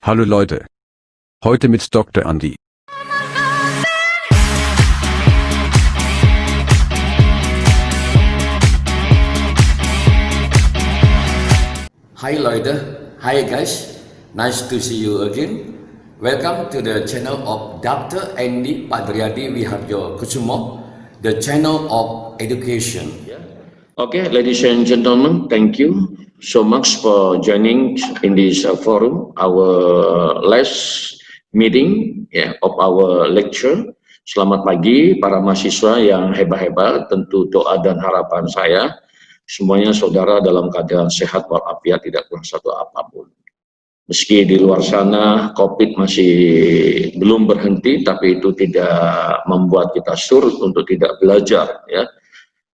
Hallo Leute. Heute mit Dr. Andi. Hi Leute, hi guys, nice to see you again. Welcome to the channel of Dr. Andy Padriadi Wiharjo Kusumo, the channel of education. Okay, ladies and gentlemen, thank you so much for joining in this forum, our last meeting of our lecture. Selamat pagi para mahasiswa yang hebat-hebat, tentu doa dan harapan saya semuanya saudara dalam keadaan sehat walafiat, tidak kurang satu apapun. Meski di luar sana COVID masih belum berhenti, tapi itu tidak membuat kita surut untuk tidak belajar, ya.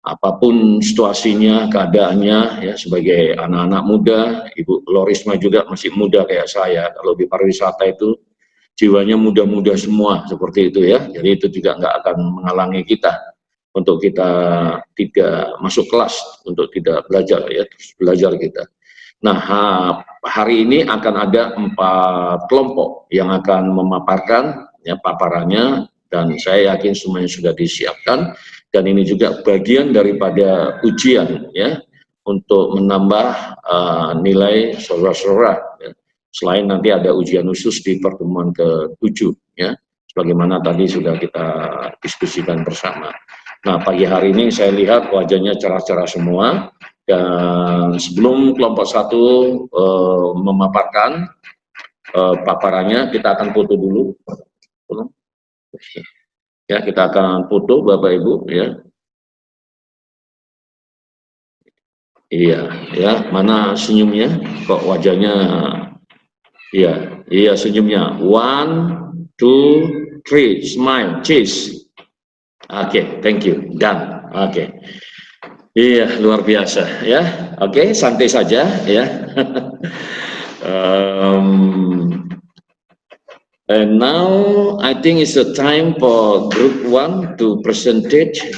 Apapun situasinya, keadaannya, ya, sebagai anak-anak muda, Ibu Lorisma juga masih muda kayak saya. Kalau di pariwisata itu jiwanya muda-muda semua seperti itu, ya. Jadi itu juga nggak akan menghalangi kita untuk kita tidak masuk kelas, untuk tidak belajar, ya, terus belajar kita. Nah, hari ini akan ada 4 kelompok yang akan memaparkan, ya, paparannya, dan saya yakin semuanya sudah disiapkan, dan ini juga bagian daripada ujian, ya, untuk menambah nilai saudara-saudara, ya. Selain nanti ada ujian khusus di pertemuan ke-7, ya, sebagaimana tadi sudah kita diskusikan bersama. Nah, pagi hari ini saya lihat wajahnya cerah-cerah semua, dan sebelum kelompok 1 memaparkan paparannya, kita akan foto dulu. Ya, kita akan foto Bapak Ibu, ya. Iya, ya, mana senyumnya? Kok wajahnya? Iya, senyumnya. 1, 2, 3, smile, cheese. Oke, thank you. Done. Oke. Iya, luar biasa, ya. Oke, santai saja, ya. And now I think it's the time for group 1 to present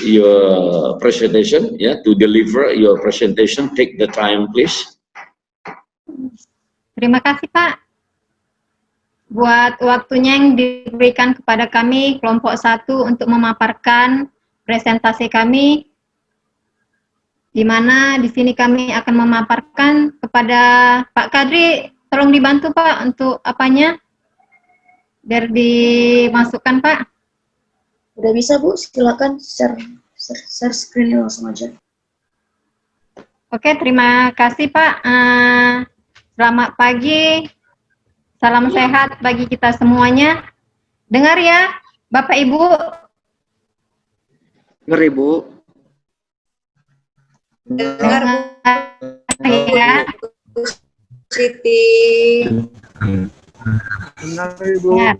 your presentation, ya, to deliver your presentation. Take the time, please. Terima kasih, Pak, buat waktunya yang diberikan kepada kami kelompok 1 untuk memaparkan presentasi kami, di mana di sini kami akan memaparkan kepada Pak Kadri. Tolong dibantu, Pak, untuk apanya biar dimasukkan, Pak. Udah bisa, Bu, silakan share screen langsung aja. Oke, terima kasih, Pak. Selamat pagi, salam sehat bagi kita semuanya. Dengar ya, Bapak Ibu? Dengar, Ibu. Dengar ya, Siti. Dengar, Ibu. Dengar.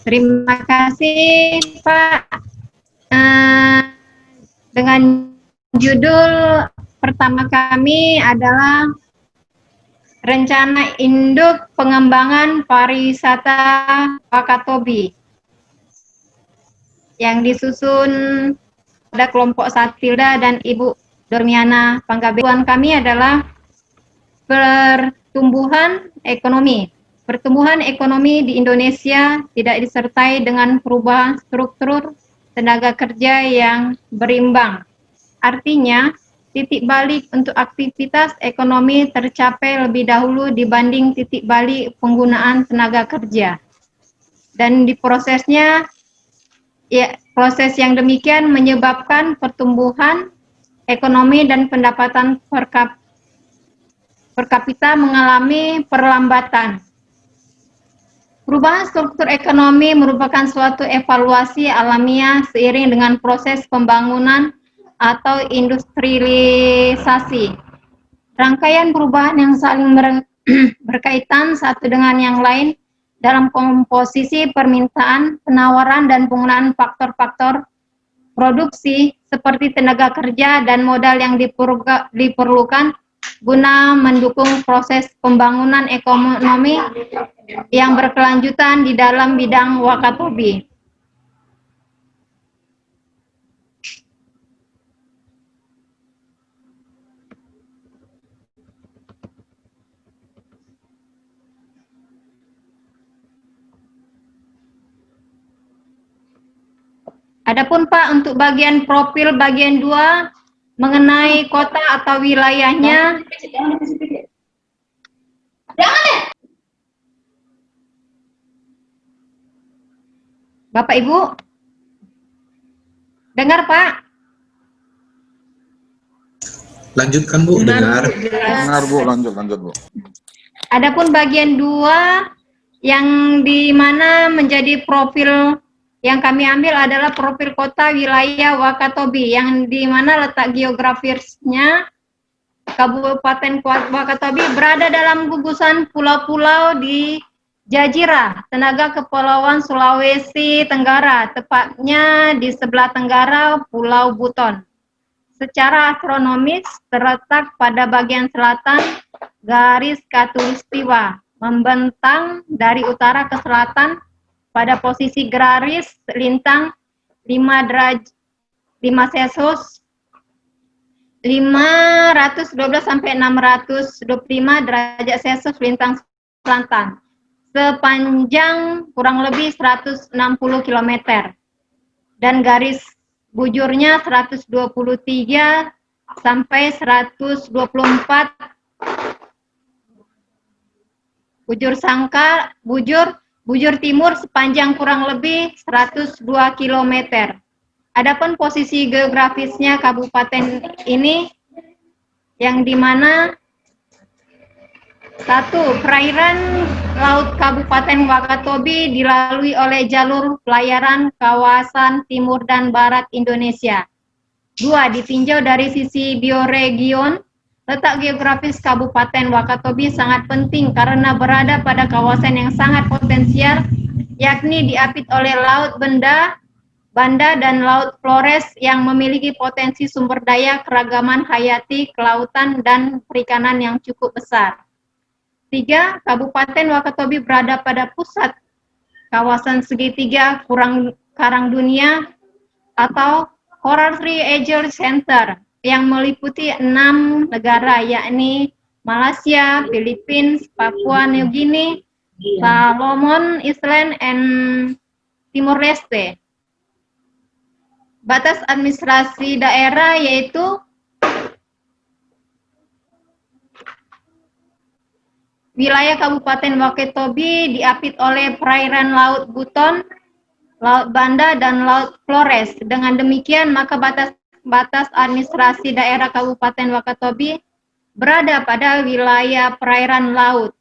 Terima kasih, Pak. Dengan judul pertama kami adalah Rencana Induk Pengembangan Pariwisata Wakatobi, yang disusun pada kelompok Satilda dan Ibu Dormiana Panggabean. Kami adalah pertumbuhan ekonomi. Pertumbuhan ekonomi di Indonesia tidak disertai dengan perubahan struktur tenaga kerja yang berimbang. Artinya, titik balik untuk aktivitas ekonomi tercapai lebih dahulu dibanding titik balik penggunaan tenaga kerja. Dan di prosesnya, ya, proses yang demikian menyebabkan pertumbuhan ekonomi dan pendapatan per kapita mengalami perlambatan. Perubahan struktur ekonomi merupakan suatu evaluasi alamiah seiring dengan proses pembangunan atau industrialisasi. Rangkaian perubahan yang saling berkaitan satu dengan yang lain dalam komposisi permintaan, penawaran, dan penggunaan faktor-faktor produksi seperti tenaga kerja dan modal yang diperlukan guna mendukung proses pembangunan ekonomi yang berkelanjutan di dalam bidang Wakatobi. Adapun Pak untuk bagian profil bagian 2 mengenai kota atau wilayahnya, Bapak Ibu dengar Pak? Lanjutkan Bu, dengar. Dengar Bu, lanjut Bu. Adapun bagian 2 yang di mana menjadi profil yang kami ambil adalah profil kota wilayah Wakatobi, yang di mana letak geografisnya Kabupaten Wakatobi berada dalam gugusan pulau-pulau di Jazirah, Tenaga Kepulauan Sulawesi Tenggara, tepatnya di sebelah tenggara Pulau Buton. Secara astronomis terletak pada bagian selatan garis khatulistiwa, membentang dari utara ke selatan pada posisi garis lintang 5 Celsius 512 sampai 625 derajat Celcius lintang selatan, sepanjang kurang lebih 160 km dan garis bujurnya 123 sampai 124 bujur timur sepanjang kurang lebih 102 km. Adapun posisi geografisnya kabupaten ini yang dimana 1. Perairan laut Kabupaten Wakatobi dilalui oleh jalur pelayaran kawasan timur dan barat Indonesia. 2. Ditinjau dari sisi bioregion, letak geografis Kabupaten Wakatobi sangat penting karena berada pada kawasan yang sangat potensial, yakni diapit oleh Laut Banda dan Laut Flores yang memiliki potensi sumber daya keragaman hayati, kelautan, dan perikanan yang cukup besar. 3. Kabupaten Wakatobi berada pada pusat kawasan segitiga Karang Dunia atau Coral Age Center yang meliputi 6 negara, yakni Malaysia, Philippines, Papua New Guinea, Solomon Islands, and Timor Leste. Batas administrasi daerah yaitu wilayah Kabupaten Wakatobi diapit oleh perairan Laut Buton, Laut Banda, dan Laut Flores. Dengan demikian, maka batas administrasi daerah Kabupaten Wakatobi berada pada wilayah perairan laut,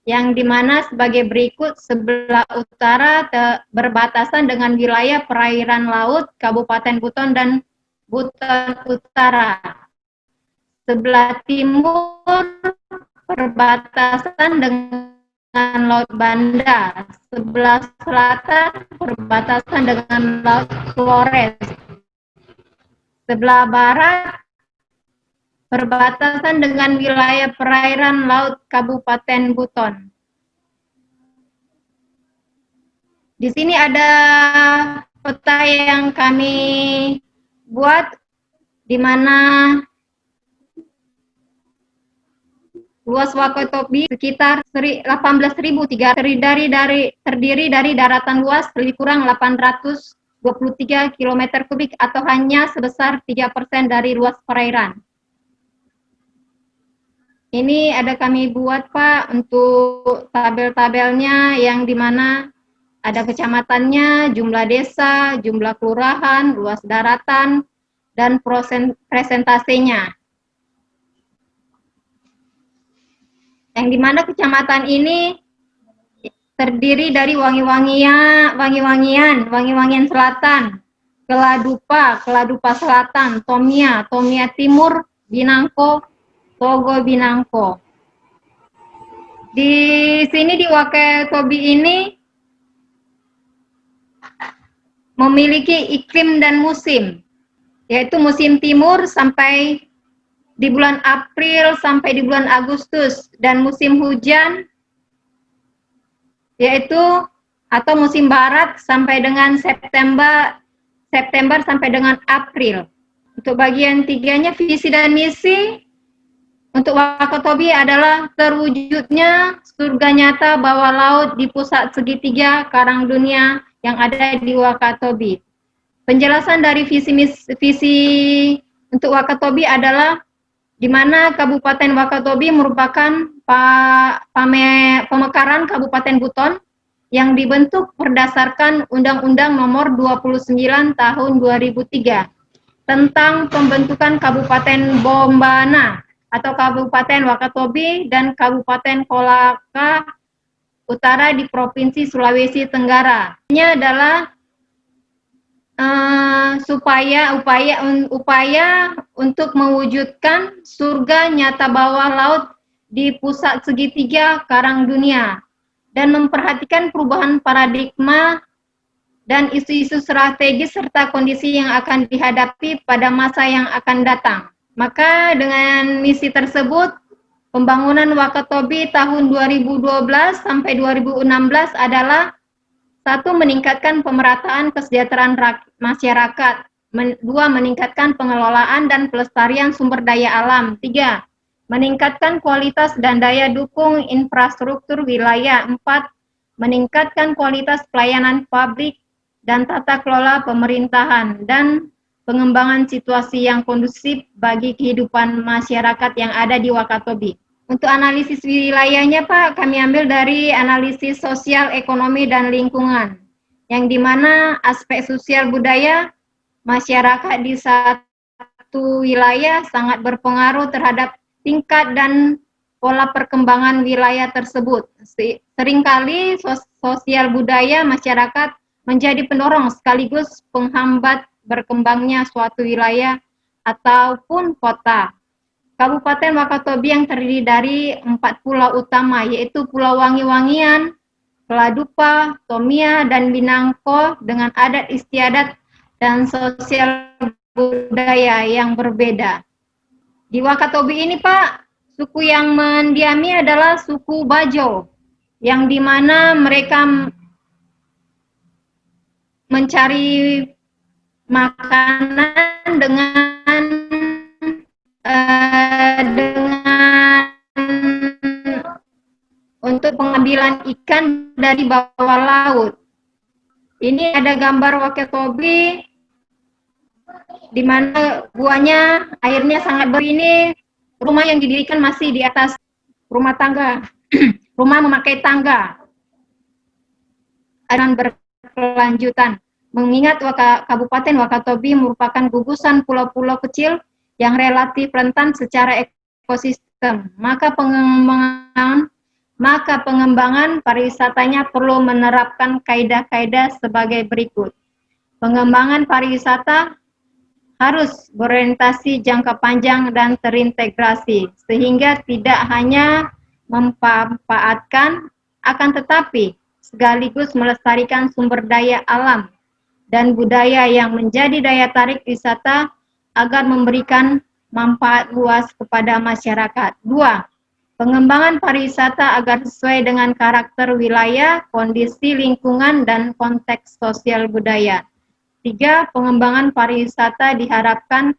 yang dimana sebagai berikut: sebelah utara berbatasan dengan wilayah perairan laut Kabupaten Buton dan Buton Utara. Sebelah timur berbatasan dengan Laut Banda. Sebelah selatan berbatasan dengan Laut Flores. Sebelah barat berbatasan dengan wilayah perairan laut Kabupaten Buton. Di sini ada peta yang kami buat, di mana luas Wakatobi sekitar 18.300, terdiri dari daratan luas lebih kurang 823 km kubik atau hanya sebesar 3% dari luas perairan. Ini ada kami buat Pak untuk tabel-tabelnya, yang dimana ada kecamatannya, jumlah desa, jumlah kelurahan, luas daratan, dan presentasenya. Yang dimana kecamatan ini terdiri dari Wangi-Wangian Selatan, Keladupa Selatan, Tomia Timur, Binangko, Togo Binangko. Di sini di Wakatobi ini memiliki iklim dan musim, yaitu musim timur sampai di bulan April sampai di bulan Agustus, dan musim hujan yaitu atau musim barat sampai dengan September sampai dengan April. Untuk bagian 3-nya, visi dan misi untuk Wakatobi adalah terwujudnya surga nyata bawah laut di pusat segitiga Karang Dunia yang ada di Wakatobi. Penjelasan dari visi untuk Wakatobi adalah di mana Kabupaten Wakatobi merupakan pemekaran Kabupaten Buton yang dibentuk berdasarkan Undang-Undang Nomor 29 Tahun 2003 tentang pembentukan Kabupaten Bombana atau Kabupaten Wakatobi dan Kabupaten Kolaka Utara di Provinsi Sulawesi Tenggara. Ini adalah upaya untuk mewujudkan surga nyata bawah laut di pusat segitiga karang dunia dan memperhatikan perubahan paradigma dan isu-isu strategis serta kondisi yang akan dihadapi pada masa yang akan datang. Maka dengan misi tersebut, pembangunan Wakatobi tahun 2012 sampai 2016 adalah 1. Meningkatkan pemerataan kesejahteraan masyarakat. 2. Meningkatkan pengelolaan dan pelestarian sumber daya alam. 3. Meningkatkan kualitas dan daya dukung infrastruktur wilayah. 4. Meningkatkan kualitas pelayanan publik dan tata kelola pemerintahan dan pengembangan situasi yang kondusif bagi kehidupan masyarakat yang ada di Wakatobi. Untuk analisis wilayahnya Pak, kami ambil dari analisis sosial, ekonomi, dan lingkungan, yang dimana aspek sosial budaya masyarakat di satu wilayah sangat berpengaruh terhadap tingkat dan pola perkembangan wilayah tersebut. Seringkali sosial budaya masyarakat menjadi pendorong sekaligus penghambat berkembangnya suatu wilayah ataupun kota. Kabupaten Wakatobi yang terdiri dari 4 pulau utama, yaitu Pulau Wangi-Wangian, Keladupa, Tomia, dan Binangko dengan adat istiadat dan sosial budaya yang berbeda. Di Wakatobi ini Pak, suku yang mendiami adalah suku Bajo, yang dimana mereka mencari makanan dengan untuk pengambilan ikan dari bawah laut. Ini ada gambar Wakatobi di mana guanya airnya sangat ini rumah yang didirikan masih di atas rumah tangga, rumah memakai tangga dan berkelanjutan. Mengingat Kabupaten Wakatobi merupakan gugusan pulau-pulau kecil yang relatif rentan secara ekosistem, maka pengembangan pariwisatanya perlu menerapkan kaidah-kaidah sebagai berikut. Pengembangan pariwisata harus berorientasi jangka panjang dan terintegrasi, sehingga tidak hanya memanfaatkan, akan tetapi sekaligus melestarikan sumber daya alam dan budaya yang menjadi daya tarik wisata agar memberikan manfaat luas kepada masyarakat. 2. Pengembangan pariwisata agar sesuai dengan karakter wilayah, kondisi lingkungan, dan konteks sosial budaya. 3. Pengembangan pariwisata diharapkan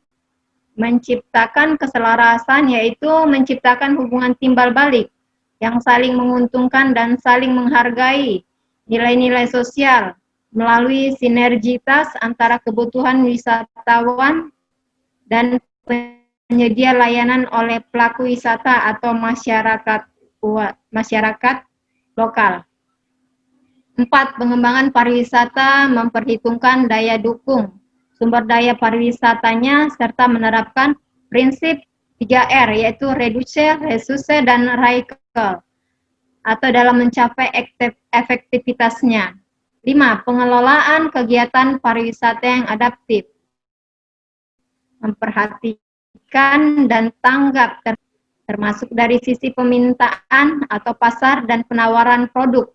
menciptakan keselarasan, yaitu menciptakan hubungan timbal balik yang saling menguntungkan dan saling menghargai nilai-nilai sosial melalui sinergitas antara kebutuhan wisatawan dan penyedia layanan oleh pelaku wisata atau masyarakat lokal. 4. Pengembangan pariwisata memperhitungkan daya dukung sumber daya pariwisatanya serta menerapkan prinsip 3R, yaitu reduce, resource, dan recycle atau dalam mencapai efektivitasnya. 5. Pengelolaan kegiatan pariwisata yang adaptif, memperhatikan dan tanggap termasuk dari sisi permintaan atau pasar dan penawaran produk.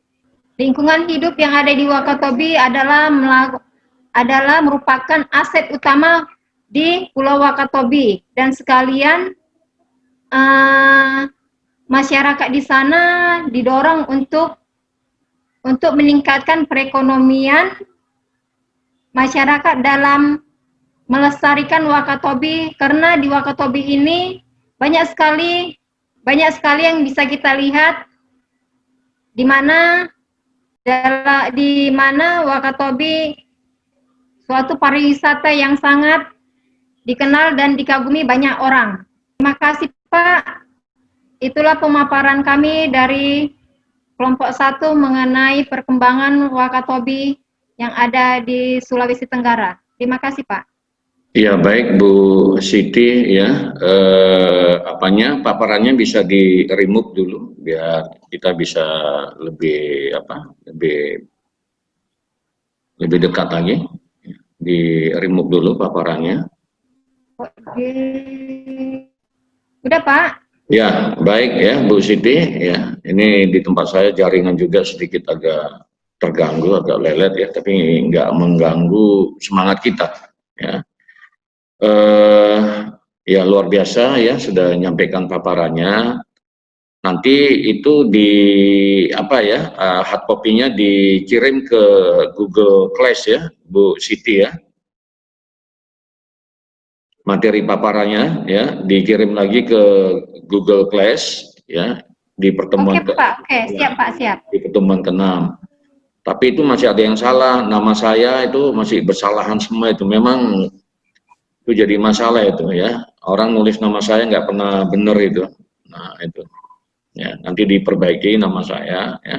Lingkungan hidup yang ada di Wakatobi adalah merupakan aset utama di Pulau Wakatobi, dan sekalian masyarakat di sana didorong untuk meningkatkan perekonomian masyarakat dalam melestarikan Wakatobi, karena di Wakatobi ini banyak sekali yang bisa kita lihat di mana Wakatobi suatu pariwisata yang sangat dikenal dan dikagumi banyak orang. Terima kasih Pak. Itulah pemaparan kami dari kelompok 1 mengenai perkembangan Wakatobi yang ada di Sulawesi Tenggara. Terima kasih Pak. Ya baik Bu Siti ya, paparannya bisa di remove dulu biar kita bisa lebih lebih dekat lagi, di remove dulu paparannya. Oke. Udah Pak? Ya baik ya Bu Siti ya, ini di tempat saya jaringan juga sedikit agak terganggu, agak lelet ya, tapi nggak mengganggu semangat kita ya. Ya luar biasa ya, sudah menyampaikan paparannya. Nanti itu di hard copy-nya dikirim ke Google Class ya Bu Siti ya, materi paparannya ya dikirim lagi ke Google Class ya di pertemuan Oke Pak, oke siap Pak, siap. Di pertemuan ke-6. Tapi itu masih ada yang salah, nama saya itu masih bersalahan semua, itu memang itu jadi masalah itu ya, orang nulis nama saya nggak pernah benar itu. Nah itu ya, nanti diperbaiki nama saya ya.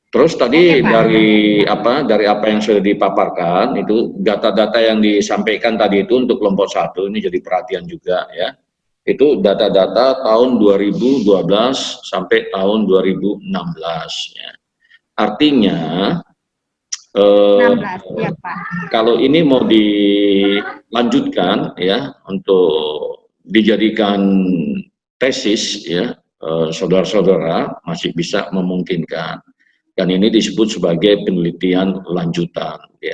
Terus tadi dari apa yang sudah dipaparkan itu, data-data yang disampaikan tadi itu untuk kelompok 1 ini jadi perhatian juga ya. Itu data-data tahun 2012 sampai tahun 2016 ya. Artinya 16, ya Pak. kalau ini mau dilanjutkan ya untuk dijadikan tesis ya, saudara-saudara masih bisa memungkinkan, dan ini disebut sebagai penelitian lanjutan ya.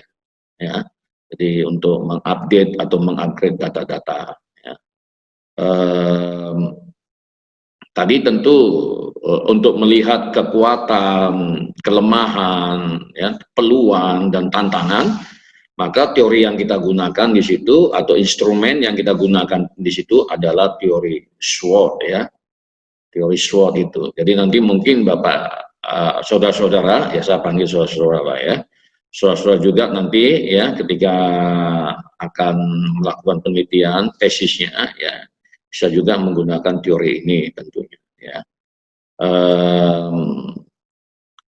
Jadi untuk mengupdate atau mengupgrade data-data ya. Tadi tentu untuk melihat kekuatan, kelemahan, ya, peluang dan tantangan, maka teori yang kita gunakan di situ atau instrumen yang kita gunakan di situ adalah teori SWOT ya, teori SWOT itu. Jadi nanti mungkin Bapak saudara-saudara, ya saya panggil saudara-saudara ya, saudara-saudara juga nanti ya ketika akan melakukan penelitian tesisnya ya, bisa juga menggunakan teori ini tentunya ya.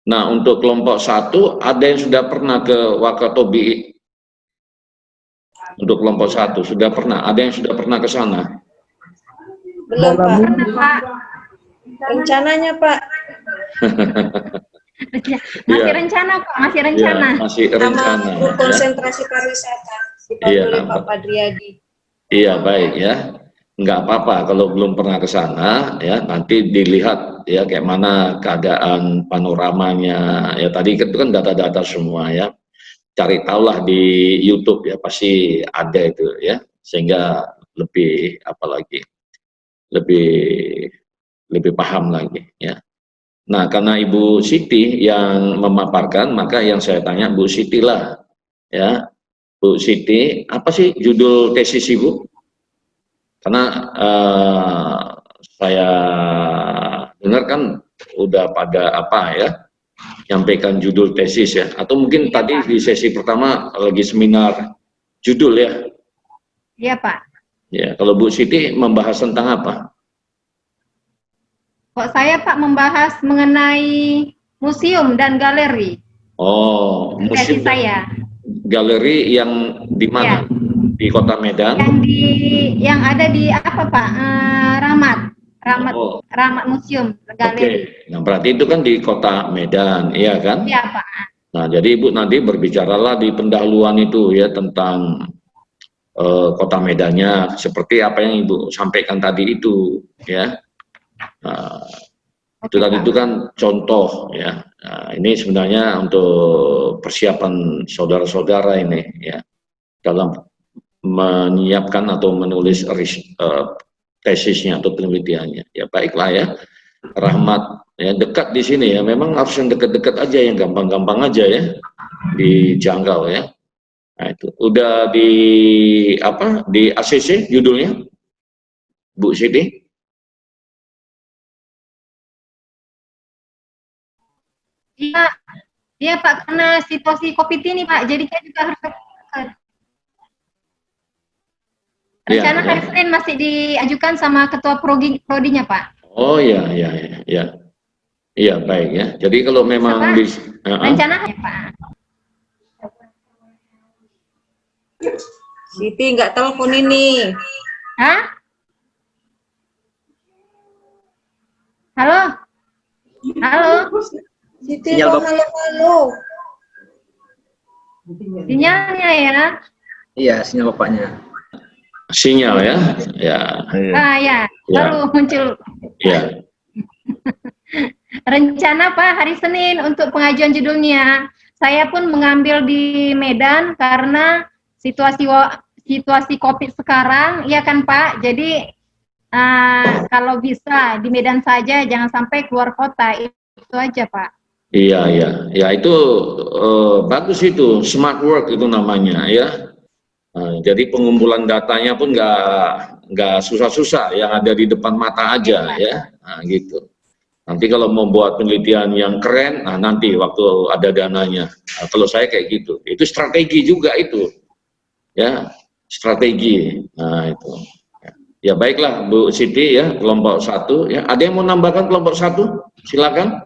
Nah untuk kelompok 1 ada yang sudah pernah ke Wakatobi? Untuk kelompok 1 sudah pernah, ada yang sudah pernah ke sana? Belum Pak. Rencananya Pak. Masih Ya. rencana Pak, masih rencana. Ya, masih rencana. Sama konsentrasi pariwisata dipanggil Pak Padriadi. Iya baik ya, nggak apa-apa kalau belum pernah ke sana ya, nanti dilihat ya kayak mana keadaan panoramanya ya, tadi itu kan data-data semua ya, cari tahulah di YouTube ya, pasti ada itu ya, sehingga lebih lebih paham lagi ya. Nah karena Ibu Siti yang memaparkan, maka yang saya tanya Bu Siti lah ya. Bu Siti, apa sih judul tesis Ibu? Karena saya dengar kan udah pada nyampaikan judul tesis ya, atau mungkin tadi di sesi pertama lagi seminar judul ya? Iya Pak. Ya, kalau Bu Siti membahas tentang apa? Kok saya Pak membahas mengenai museum dan galeri. Oh, museum saya. Galeri yang di mana? Ya. Di Kota Medan? Yang ada di apa Pak? Rahmat Museum Galeri. Oke. Nah berarti itu kan di Kota Medan, iya kan? Iya Pak. Nah jadi Ibu nanti berbicaralah di pendahuluan itu ya tentang Kota Medannya, seperti apa yang Ibu sampaikan tadi itu ya. Nah, itu tadi itu kan contoh ya. Nah, ini sebenarnya untuk persiapan saudara-saudara ini ya dalam menyiapkan atau menulis tesisnya atau penelitiannya. Ya baiklah ya, Rahmat ya, dekat di sini ya, memang harus yang dekat-dekat aja, yang gampang-gampang aja ya dijangkau ya. Nah itu udah di ACC judulnya Bu Siti? Iya Pak, karena situasi COVID ini Pak, jadi saya juga harus Rencana Ya, ya. hari Senin masih diajukan sama ketua prodinya, Pak. Oh ya, ya, ya, ya. Iya, baik ya. Jadi kalau memang Sama rencana ya, Pak. Siti nggak telepon ini. Hah? Halo? Halo? Siti kok halo-halo. Sinyalnya ya? Iya, sinyal bapaknya. sinyal ya, ya, Iya. Ah ya, baru muncul. ya. Rencana Pak hari Senin untuk pengajuan judulnya. Saya pun mengambil di Medan karena situasi COVID sekarang, ya kan Pak. Jadi kalau bisa di Medan saja, jangan sampai keluar kota. Itu aja Pak. Iya, iya, ya itu bagus itu, smart work itu namanya ya. Jadi pengumpulan datanya pun nggak susah-susah, yang ada di depan mata aja ya, gitu. Nanti kalau mau buat penelitian yang keren, nanti waktu ada dananya. Kalau saya kayak gitu, itu strategi juga itu, ya strategi. Nah itu. Ya baiklah Bu Siti ya, kelompok 1 ya. Ada yang mau nambahkan kelompok 1? Silakan.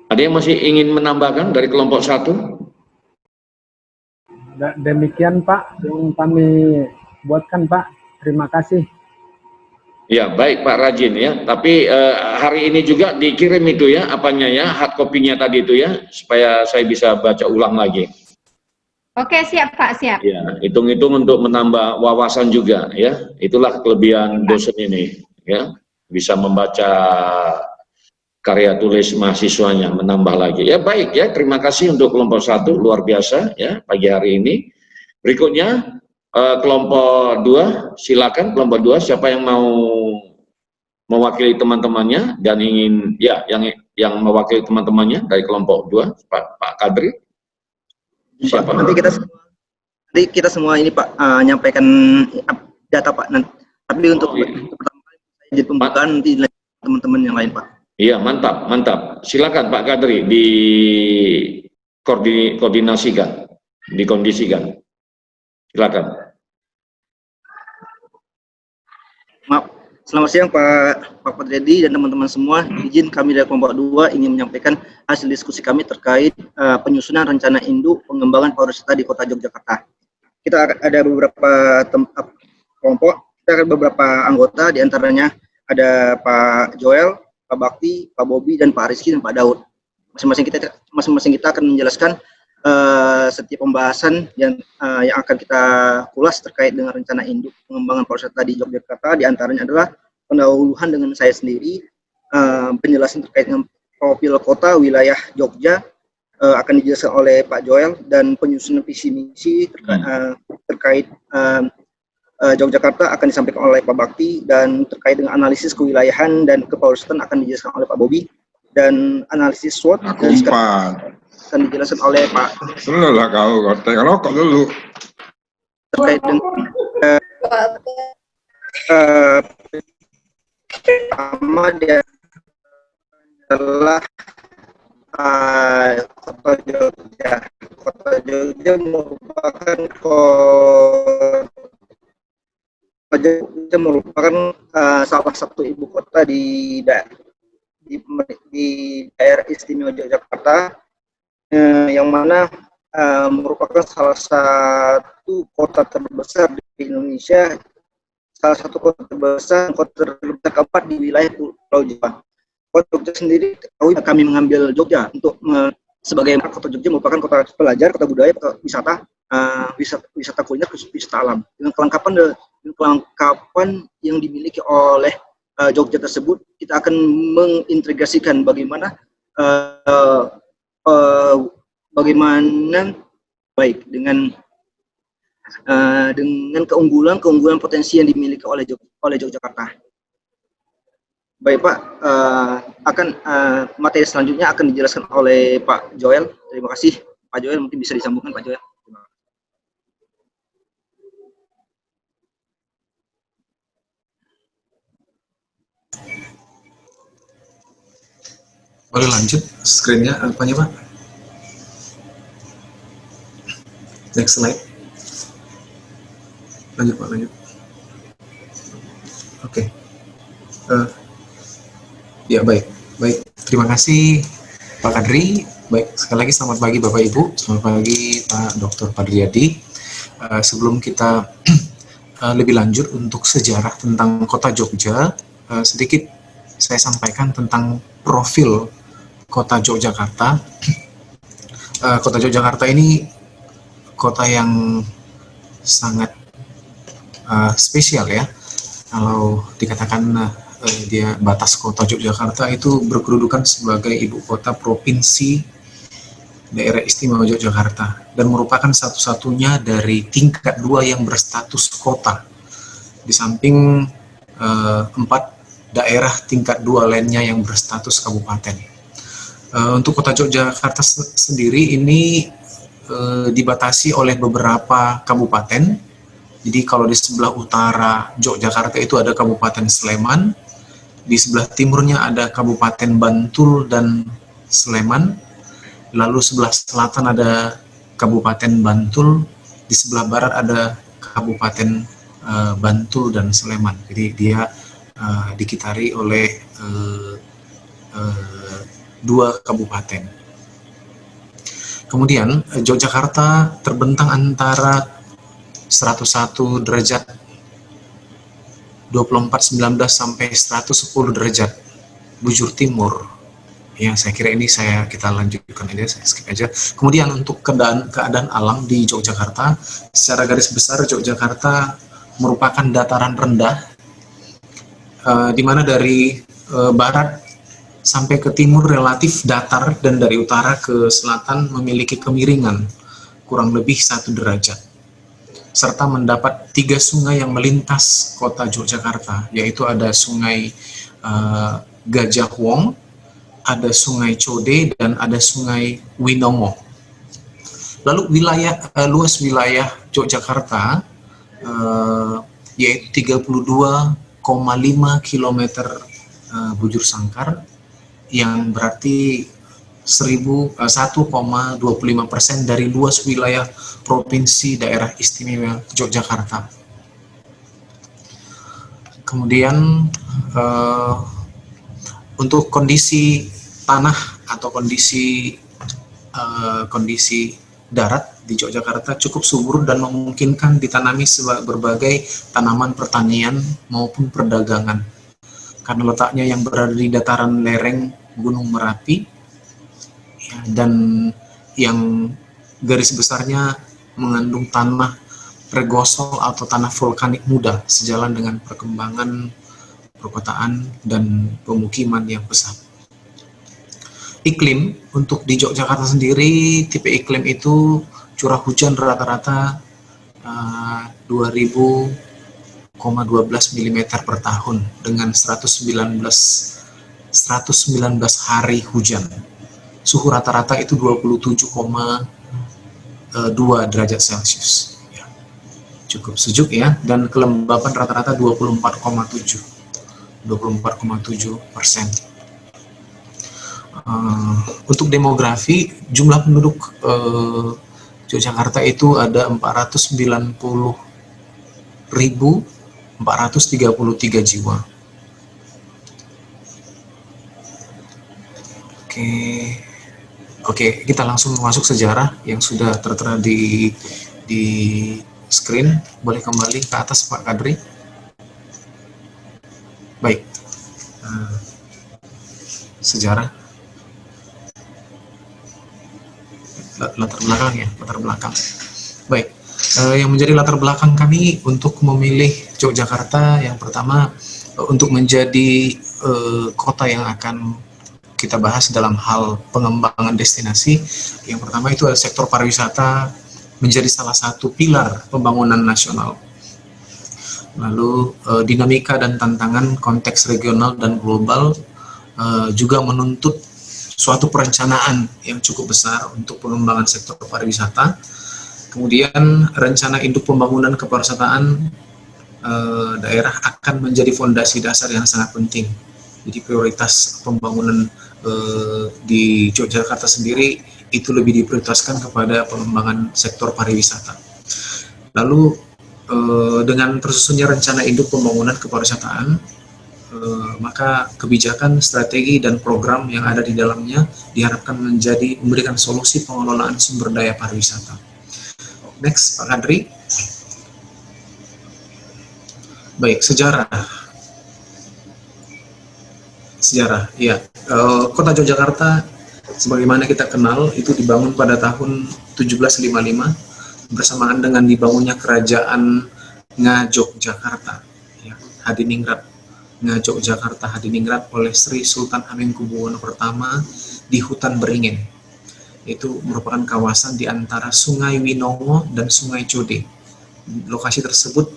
Ada yang masih ingin menambahkan dari kelompok 1? Demikian Pak yang kami buatkan Pak. Terima kasih. Ya baik Pak Rajin ya. Tapi hari ini juga dikirim itu ya, apanya ya, hard copy-nya tadi itu ya, supaya saya bisa baca ulang lagi. Oke siap Pak, siap. Ya, hitung-hitung untuk menambah wawasan juga ya. Itulah kelebihan dosen ini ya, bisa membaca karya tulis mahasiswanya, menambah lagi. Ya baik ya, terima kasih untuk kelompok 1, luar biasa ya pagi hari ini. Berikutnya kelompok 2, silakan kelompok 2, siapa yang mau mewakili teman-temannya dan ingin ya yang mewakili teman-temannya dari kelompok 2, Pak Kadri. Siapa? Nanti kita semua ini Pak nyampaikan data Pak. Tapi untuk pertama kali saya jadi pembukaan, nanti teman-teman yang lain Pak. Iya, mantap, mantap. Silakan Pak Kadri, dikoordinasikan, dikondisikan. Silakan. Maaf, selamat siang Pak Padredi dan teman-teman semua. Izin kami dari kelompok 2 ingin menyampaikan hasil diskusi kami terkait penyusunan rencana induk pengembangan pariwisata di Kota Yogyakarta. Kita ada beberapa kelompok, kita ada beberapa anggota, diantaranya ada Pak Joel, Pak Bakti, Pak Bobi, dan Pak Rizky, dan Pak Daud. Masing-masing kita akan menjelaskan setiap pembahasan yang akan kita kulas terkait dengan rencana induk pengembangan pariwisata di Yogyakarta. Di antaranya adalah pendahuluan dengan saya sendiri, penjelasan terkait dengan profil kota wilayah Jogja akan dijelaskan oleh Pak Joel, dan penyusunan visi misi terkait Yogyakarta akan disampaikan oleh Pak Bakti, dan terkait dengan analisis kewilayahan dan kepariwisataan akan dijelaskan oleh Pak Bobi, dan analisis SWOT akan dijelaskan oleh Pak. Selalu lah kau rokok dulu. Terkait dengan pertama dia adalah Kota Jogja. Kota Jogja merupakan salah satu ibu kota di daerah istimewa Yogyakarta, yang mana merupakan salah satu kota terbesar di Indonesia, salah satu kota terbesar keempat di wilayah Pulau Jawa. Kota Jogja sendiri, kami mengambil Jogja untuk sebagai kota Jogja merupakan kota pelajar, kota budaya, kota wisata, wisata kuliner, wisata alam, dengan kelengkapan yang dimiliki oleh Jogja tersebut. Kita akan mengintegrasikan bagaimana baik dengan keunggulan potensi yang dimiliki oleh Yogyakarta. Baik Pak, materi selanjutnya akan dijelaskan oleh Pak Joel. Terima kasih Pak Joel, mungkin bisa disambungkan Pak Joel. Boleh lanjut screen-nya apanya Pak? Next slide. Lanjut Pak, lanjut. Oke. Ya baik. Terima kasih Pak Kadri. Baik, sekali lagi selamat pagi Bapak Ibu, selamat pagi Pak Dr. Padriadi. Sebelum kita lebih lanjut untuk sejarah tentang Kota Jogja, sedikit saya sampaikan tentang profil Kota Yogyakarta. Kota Yogyakarta ini kota yang sangat spesial ya. Kalau dikatakan dia batas Kota Yogyakarta itu berkedudukan sebagai ibu kota provinsi Daerah Istimewa Yogyakarta dan merupakan satu-satunya dari tingkat 2 yang berstatus kota di samping 4 daerah tingkat 2 lainnya yang berstatus kabupaten. Untuk Kota Yogyakarta sendiri ini dibatasi oleh beberapa kabupaten. Jadi kalau di sebelah utara Yogyakarta itu ada Kabupaten Sleman, di sebelah timurnya ada Kabupaten Bantul dan Sleman. Lalu sebelah selatan ada Kabupaten Bantul, di sebelah barat ada Kabupaten Bantul dan Sleman. Jadi dia dikitari oleh 2 kabupaten. Kemudian Yogyakarta terbentang antara 101 derajat 2419 sampai 110 derajat bujur timur. Ya, saya kira ini kita lanjutkan aja, saya skip aja. Kemudian untuk keadaan alam di Yogyakarta, secara garis besar Yogyakarta merupakan dataran rendah, di mana dari barat sampai ke timur relatif datar dan dari utara ke selatan memiliki kemiringan kurang lebih 1 derajat. Serta mendapat 3 sungai yang melintas kota Yogyakarta, yaitu ada Sungai Gajah Wong, ada Sungai Code, dan ada Sungai Winomo. Lalu luas wilayah Yogyakarta yaitu 32,5 km bujur sangkar, yang berarti 1,25% dari luas wilayah Provinsi Daerah Istimewa Yogyakarta. Kemudian untuk kondisi tanah atau kondisi darat di Yogyakarta cukup subur dan memungkinkan ditanami berbagai tanaman pertanian maupun perdagangan. Karena letaknya yang berada di dataran lereng Gunung Merapi, ya, dan yang garis besarnya mengandung tanah pregosol atau tanah vulkanik muda, sejalan dengan perkembangan perkotaan dan pemukiman yang pesat. Iklim untuk di Yogyakarta sendiri, tipe iklim itu curah hujan rata-rata 2000,12 mm per tahun dengan 119 hari hujan. Suhu rata-rata itu 27,2 derajat Celcius. Ya, cukup sejuk ya, dan kelembapan rata-rata 24,7%. Untuk demografi, jumlah penduduk Yogyakarta itu ada 490.433 jiwa. Oke, kita langsung masuk sejarah yang sudah tertera di screen. Boleh kembali ke atas Pak Kadri. Baik, sejarah latar belakang. Baik, yang menjadi latar belakang kami untuk memilih Yogyakarta, yang pertama untuk menjadi kota yang akan kita bahas dalam hal pengembangan destinasi. Yang pertama itu ada sektor pariwisata menjadi salah satu pilar pembangunan nasional. Lalu dinamika dan tantangan konteks regional dan global juga menuntut suatu perencanaan yang cukup besar untuk pengembangan sektor pariwisata. Kemudian rencana induk pembangunan kepariwisataan daerah akan menjadi fondasi dasar yang sangat penting. Jadi prioritas pembangunan di Yogyakarta sendiri itu lebih diprioritaskan kepada pengembangan sektor pariwisata. Lalu dengan tersusunnya rencana induk pembangunan kepariwisataan, maka kebijakan, strategi, dan program yang ada di dalamnya diharapkan memberikan solusi pengelolaan sumber daya pariwisata. Next, Pak Kadri. Baik, sejarah. Ya. Kota Yogyakarta, sebagaimana kita kenal, itu dibangun pada tahun 1755 bersamaan dengan dibangunnya kerajaan Ngayogyakarta, ya, Hadiningrat. Ngayogyakarta Hadiningrat oleh Sri Sultan Hamengkubuwono pertama di Hutan Beringin. Itu merupakan kawasan di antara Sungai Winongo dan Sungai Code. Lokasi tersebut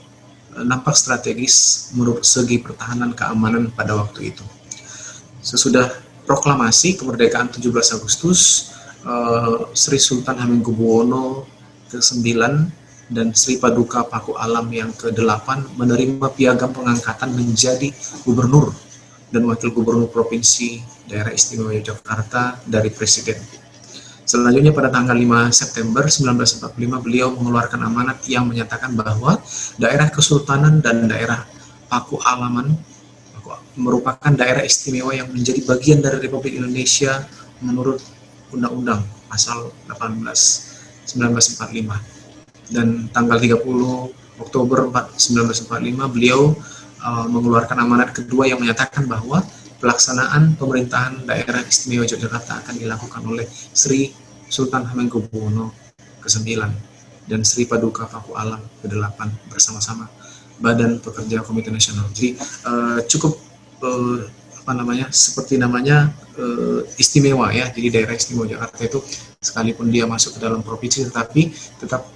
nampak strategis menurut segi pertahanan keamanan pada waktu itu. Sesudah proklamasi kemerdekaan 17 Agustus, Sri Sultan Hamengkubuwono ke-9 dan Sri Paduka Paku Alam yang ke-8 menerima piagam pengangkatan menjadi gubernur dan wakil gubernur provinsi Daerah Istimewa Yogyakarta dari Presiden. Selanjutnya pada tanggal 5 September 1945 beliau mengeluarkan amanat yang menyatakan bahwa daerah Kesultanan dan daerah Paku Alaman merupakan daerah istimewa yang menjadi bagian dari Republik Indonesia menurut Undang-Undang Pasal 18 1945. Dan tanggal 30 Oktober 1945 beliau mengeluarkan amanat kedua yang menyatakan bahwa pelaksanaan pemerintahan daerah istimewa Yogyakarta akan dilakukan oleh Sri Sultan Hamengkubuwono ke-9 dan Sri Paduka Paku Alam ke-8 bersama-sama Badan Pekerja Komite Nasional. Jadi cukup seperti namanya istimewa ya. Jadi daerah istimewa Jakarta itu sekalipun dia masuk ke dalam provinsi tetapi tetap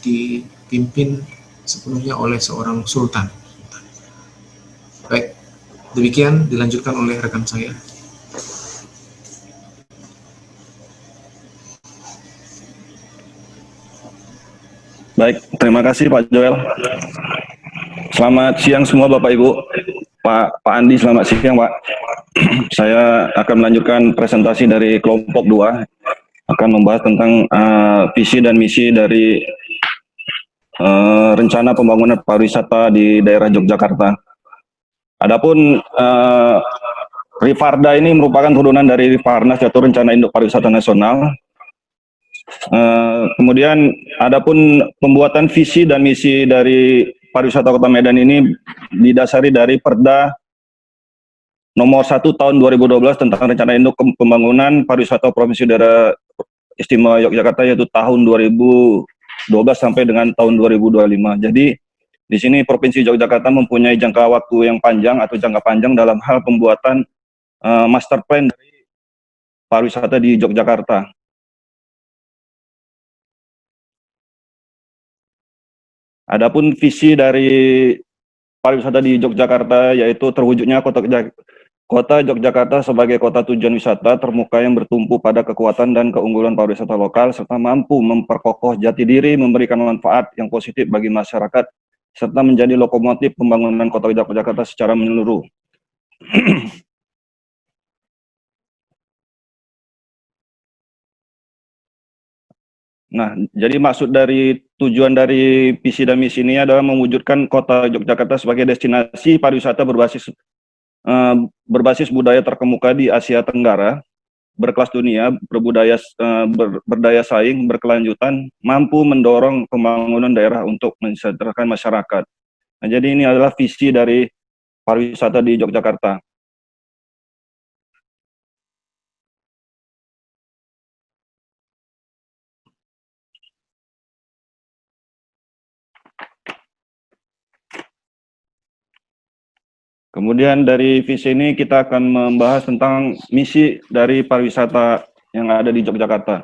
dipimpin sepenuhnya oleh seorang sultan. Baik, demikian dilanjutkan oleh rekan saya. Baik, terima kasih Pak Joel. Selamat siang semua Bapak Ibu. Pak Andi, selamat siang Pak. Saya akan melanjutkan presentasi dari kelompok 2, akan membahas tentang visi dan misi dari rencana pembangunan pariwisata di daerah Yogyakarta. Adapun Rifarda ini merupakan turunan dari Rifarnas, yaitu Rencana Induk Pariwisata Nasional. Kemudian adapun pembuatan visi dan misi dari pariwisata Kota Medan ini didasari dari Perda nomor 1 tahun 2012 tentang Rencana Induk Pembangunan Pariwisata Provinsi Daerah Istimewa Yogyakarta, yaitu tahun 2012 sampai dengan tahun 2025. Jadi di sini Provinsi Yogyakarta mempunyai jangka waktu yang panjang atau jangka panjang dalam hal pembuatan master plan dari pariwisata di Yogyakarta. Adapun visi dari pariwisata di Yogyakarta yaitu terwujudnya Kota Yogyakarta sebagai kota tujuan wisata termuka yang bertumpu pada kekuatan dan keunggulan pariwisata lokal serta mampu memperkokoh jati diri, memberikan manfaat yang positif bagi masyarakat serta menjadi lokomotif pembangunan Kota Yogyakarta secara menyeluruh. Nah, jadi maksud dari tujuan dari visi dan misi ini adalah mewujudkan Kota Yogyakarta sebagai destinasi pariwisata berbasis budaya terkemuka di Asia Tenggara, berkelas dunia, berdaya saing, berkelanjutan, mampu mendorong pembangunan daerah untuk mensejahterakan masyarakat. Nah, jadi ini adalah visi dari pariwisata di Yogyakarta. Kemudian dari visi ini kita akan membahas tentang misi dari pariwisata yang ada di Yogyakarta.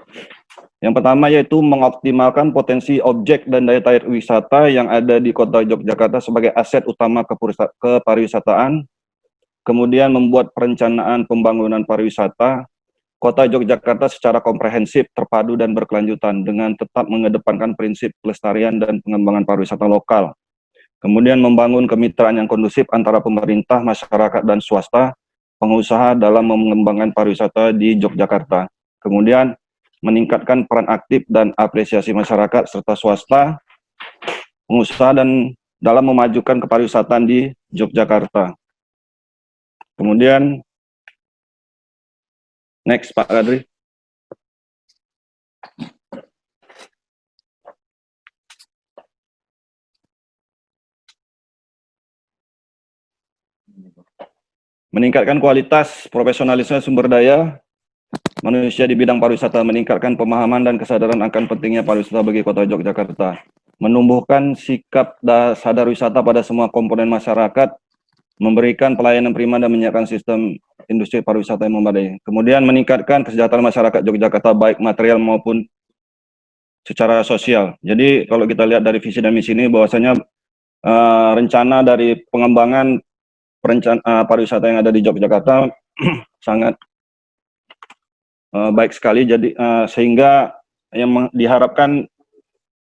Yang pertama yaitu mengoptimalkan potensi objek dan daya tarik wisata yang ada di Kota Yogyakarta sebagai aset utama kepariwisataan. Kemudian membuat perencanaan pembangunan pariwisata Kota Yogyakarta secara komprehensif, terpadu dan berkelanjutan dengan tetap mengedepankan prinsip pelestarian dan pengembangan pariwisata lokal. Kemudian membangun kemitraan yang kondusif antara pemerintah, masyarakat, dan swasta, pengusaha dalam mengembangkan pariwisata di Yogyakarta. Kemudian meningkatkan peran aktif dan apresiasi masyarakat serta swasta, pengusaha dan dalam memajukan kepariwisataan di Yogyakarta. Kemudian, next Pak Kadri. Meningkatkan kualitas profesionalisme sumber daya manusia di bidang pariwisata, meningkatkan pemahaman dan kesadaran akan pentingnya pariwisata bagi Kota Yogyakarta, menumbuhkan sikap sadar wisata pada semua komponen masyarakat, memberikan pelayanan prima dan menyiapkan sistem industri pariwisata yang memadai. Kemudian meningkatkan kesejahteraan masyarakat Yogyakarta baik material maupun secara sosial. Jadi kalau kita lihat dari visi dan misi ini bahwasanya rencana dari pengembangan pariwisata yang ada di Yogyakarta sangat baik sekali. Jadi sehingga yang diharapkan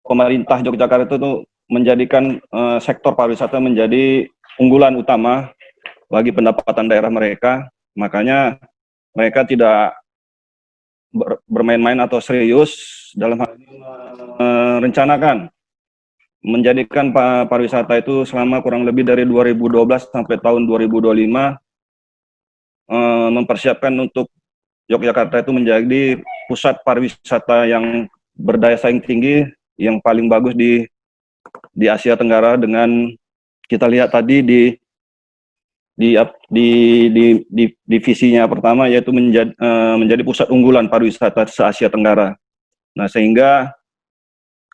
pemerintah Yogyakarta itu menjadikan sektor pariwisata menjadi unggulan utama bagi pendapatan daerah mereka. Makanya mereka tidak bermain-main atau serius dalam hal ini merencanakan menjadikan pariwisata itu selama kurang lebih dari 2012 sampai tahun 2025 mempersiapkan untuk Yogyakarta itu menjadi pusat pariwisata yang berdaya saing tinggi, yang paling bagus di Asia Tenggara. Dengan kita lihat tadi di visinya pertama, yaitu menjadi pusat unggulan pariwisata se-Asia Tenggara. Nah, sehingga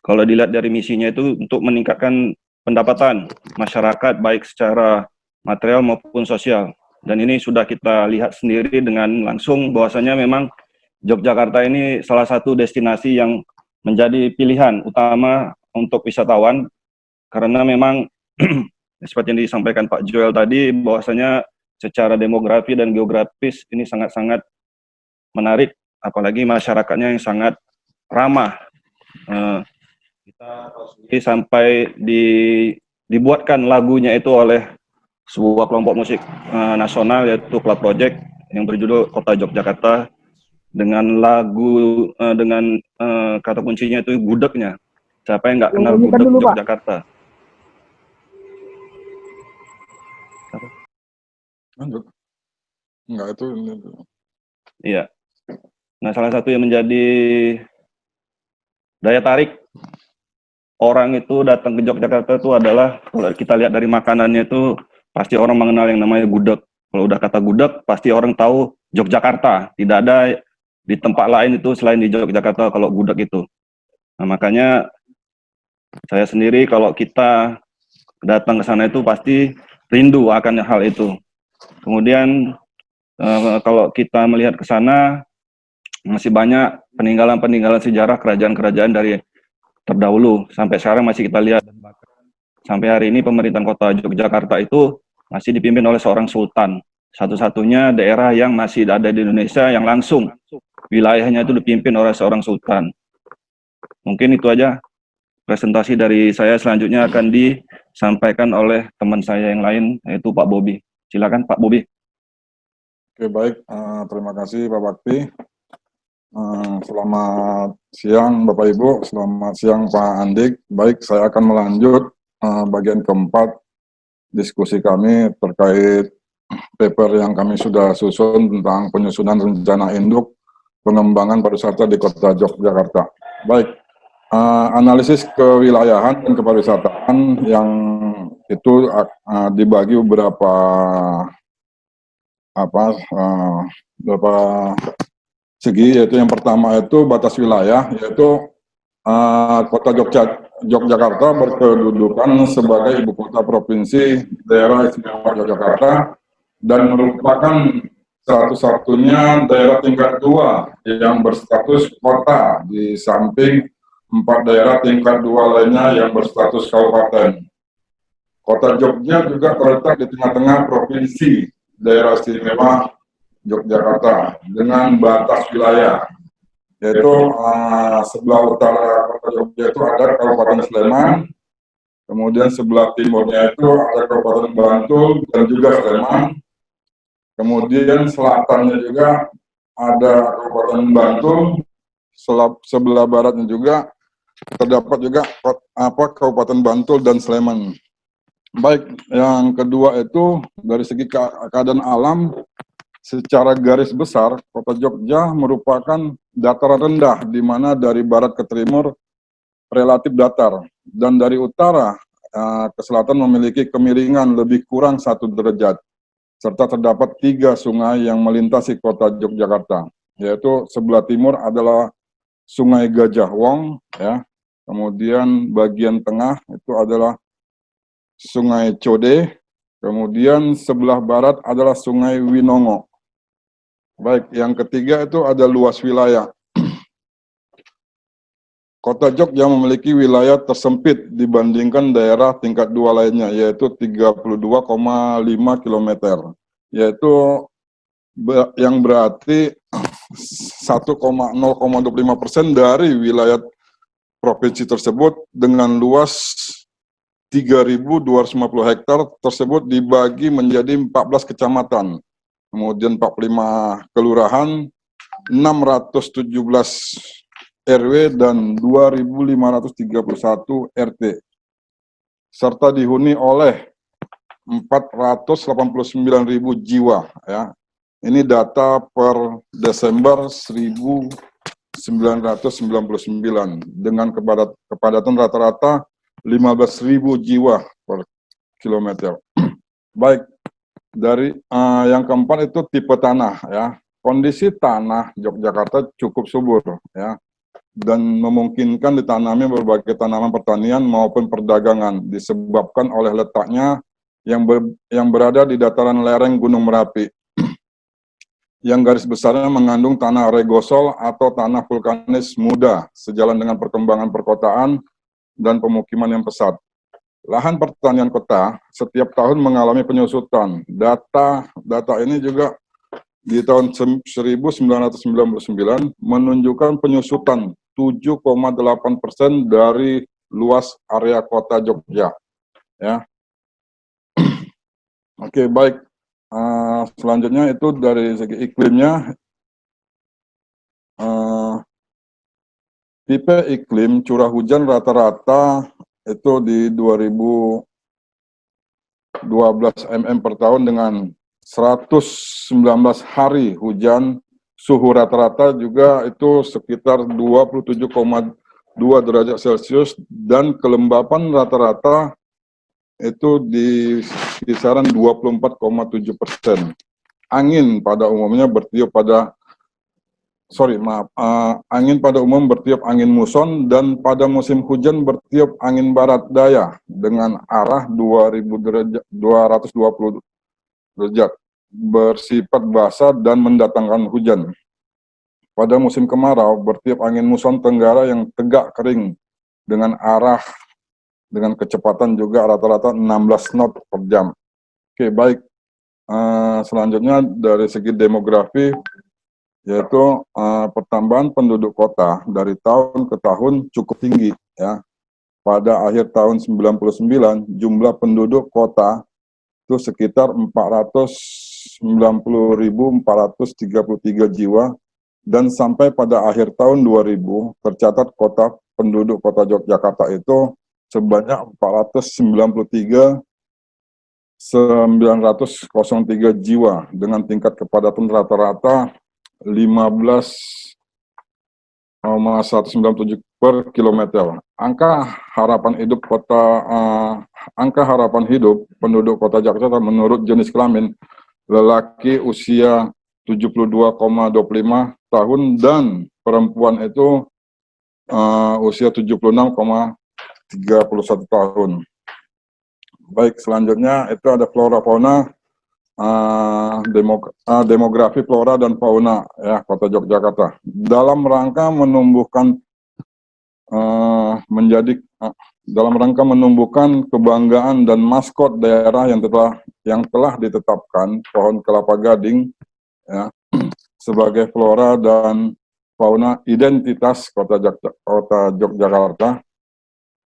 kalau dilihat dari misinya itu untuk meningkatkan pendapatan masyarakat baik secara material maupun sosial. Dan ini sudah kita lihat sendiri dengan langsung bahwasanya memang Yogyakarta ini salah satu destinasi yang menjadi pilihan utama untuk wisatawan, karena memang seperti yang disampaikan Pak Joel tadi bahwasanya secara demografi dan geografis ini sangat-sangat menarik, apalagi masyarakatnya yang sangat ramah. Kita sampai dibuatkan lagunya itu oleh sebuah kelompok musik nasional, yaitu Club Project yang berjudul Kota Yogyakarta, dengan lagu dengan kata kuncinya itu gudegnya. Siapa yang nggak kenal gudeg Yogyakarta? Enggak, itu. Iya. Nah, salah satu yang menjadi daya tarik orang itu datang ke Yogyakarta itu adalah, kalau kita lihat dari makanannya itu pasti orang mengenal yang namanya gudeg. Kalau udah kata gudeg pasti orang tahu Yogyakarta. Tidak ada di tempat lain itu selain di Yogyakarta kalau gudeg itu. Nah, makanya saya sendiri kalau kita datang ke sana itu pasti rindu akan hal itu. Kemudian kalau kita melihat ke sana masih banyak peninggalan-peninggalan sejarah kerajaan-kerajaan dari terdahulu, sampai sekarang masih kita lihat. Sampai hari ini pemerintahan Kota Yogyakarta itu masih dipimpin oleh seorang sultan. Satu-satunya daerah yang masih ada di Indonesia yang langsung wilayahnya itu dipimpin oleh seorang sultan. Mungkin itu aja presentasi dari saya. Selanjutnya akan disampaikan oleh teman saya yang lain, yaitu Pak Bobi. Silakan Pak Bobi. Oke, baik. Terima kasih Pak Bakti. Selamat siang Bapak Ibu, selamat siang Pak Andik. Baik, saya akan melanjut bagian keempat diskusi kami terkait paper yang kami sudah susun tentang penyusunan rencana induk pengembangan pariwisata di Kota Yogyakarta. Baik, analisis kewilayahan dan kepariwisataan yang itu dibagi beberapa segi, yaitu yang pertama itu batas wilayah, yaitu Kota Yogyakarta berkedudukan sebagai ibu kota provinsi daerah istimewa Yogyakarta dan merupakan satu-satunya daerah tingkat 2 yang berstatus kota di samping 4 daerah tingkat 2 lainnya yang berstatus kabupaten. Kota Jogja juga terletak di tengah-tengah provinsi daerah istimewa Yogyakarta dengan batas wilayah, yaitu sebelah utara Kota Jogja itu ada Kabupaten Sleman, kemudian sebelah timurnya itu ada Kabupaten Bantul dan juga Sleman, kemudian selatannya juga ada Kabupaten Bantul, sebelah baratnya juga terdapat juga Kabupaten Bantul dan Sleman. Baik, yang kedua itu dari segi keadaan alam, secara garis besar Kota Jogja merupakan dataran rendah, di mana dari barat ke timur relatif datar, dan dari utara ke selatan memiliki kemiringan lebih kurang 1 derajat, serta terdapat 3 sungai yang melintasi Kota Yogyakarta, yaitu sebelah timur adalah Sungai Gajah Wong, ya. Kemudian bagian tengah itu adalah Sungai Code, kemudian sebelah barat adalah Sungai Winongo. Baik, yang ketiga itu ada luas wilayah. Kota Jogja memiliki wilayah tersempit dibandingkan daerah tingkat 2 lainnya, yaitu 32,5 km, yaitu yang berarti 1,025% dari wilayah provinsi tersebut, dengan luas 3.250 hektar tersebut dibagi menjadi 14 kecamatan, kemudian 45 kelurahan, 617 RW, dan 2.531 RT, serta dihuni oleh 489.000 jiwa. Ya. Ini data per Desember 1999 dengan kepadatan rata-rata 15.000 jiwa per kilometer. Baik, dari yang keempat itu tipe tanah. Ya. Kondisi tanah Yogyakarta cukup subur, ya, dan memungkinkan ditanami berbagai tanaman pertanian maupun perdagangan, disebabkan oleh letaknya yang berada di dataran lereng Gunung Merapi, yang garis besarnya mengandung tanah regosol atau tanah vulkanis muda, sejalan dengan perkembangan perkotaan dan pemukiman yang pesat. Lahan pertanian kota setiap tahun mengalami penyusutan. Data ini juga di tahun 1999 menunjukkan penyusutan 7,8% dari luas area kota Jogja. Ya. Oke, baik. Selanjutnya itu dari segi iklimnya, tipe iklim curah hujan rata-rata itu di 2012 mm per tahun dengan 119 hari hujan. Suhu rata-rata juga itu sekitar 27,2 derajat Celcius, dan kelembapan rata-rata itu di kisaran 24,7%. Angin pada umumnya bertiup angin pada umum bertiup angin muson, dan pada musim hujan bertiup angin barat daya dengan arah 220 derajat, bersifat basah dan mendatangkan hujan. Pada musim kemarau bertiup angin muson tenggara yang tegak kering dengan kecepatan juga rata-rata 16 knot per jam. Oke, baik. Selanjutnya dari segi demografi, yaitu pertambahan penduduk kota dari tahun ke tahun cukup tinggi. Ya. Pada akhir tahun 99, jumlah penduduk kota itu sekitar 490.433 jiwa, dan sampai pada akhir tahun 2000 tercatat penduduk kota Yogyakarta itu sebanyak 493.903 jiwa dengan tingkat kepadatan rata-rata 15,197 per kilometer. Angka harapan hidup penduduk kota Jakarta menurut jenis kelamin, lelaki usia 72,25 tahun dan perempuan itu usia 76,31 tahun. Baik, selanjutnya itu ada flora fauna, demografi flora dan fauna ya kota Yogyakarta. Dalam rangka menumbuhkan kebanggaan dan maskot daerah yang telah ditetapkan pohon kelapa gading ya, sebagai flora dan fauna identitas kota Yogyakarta.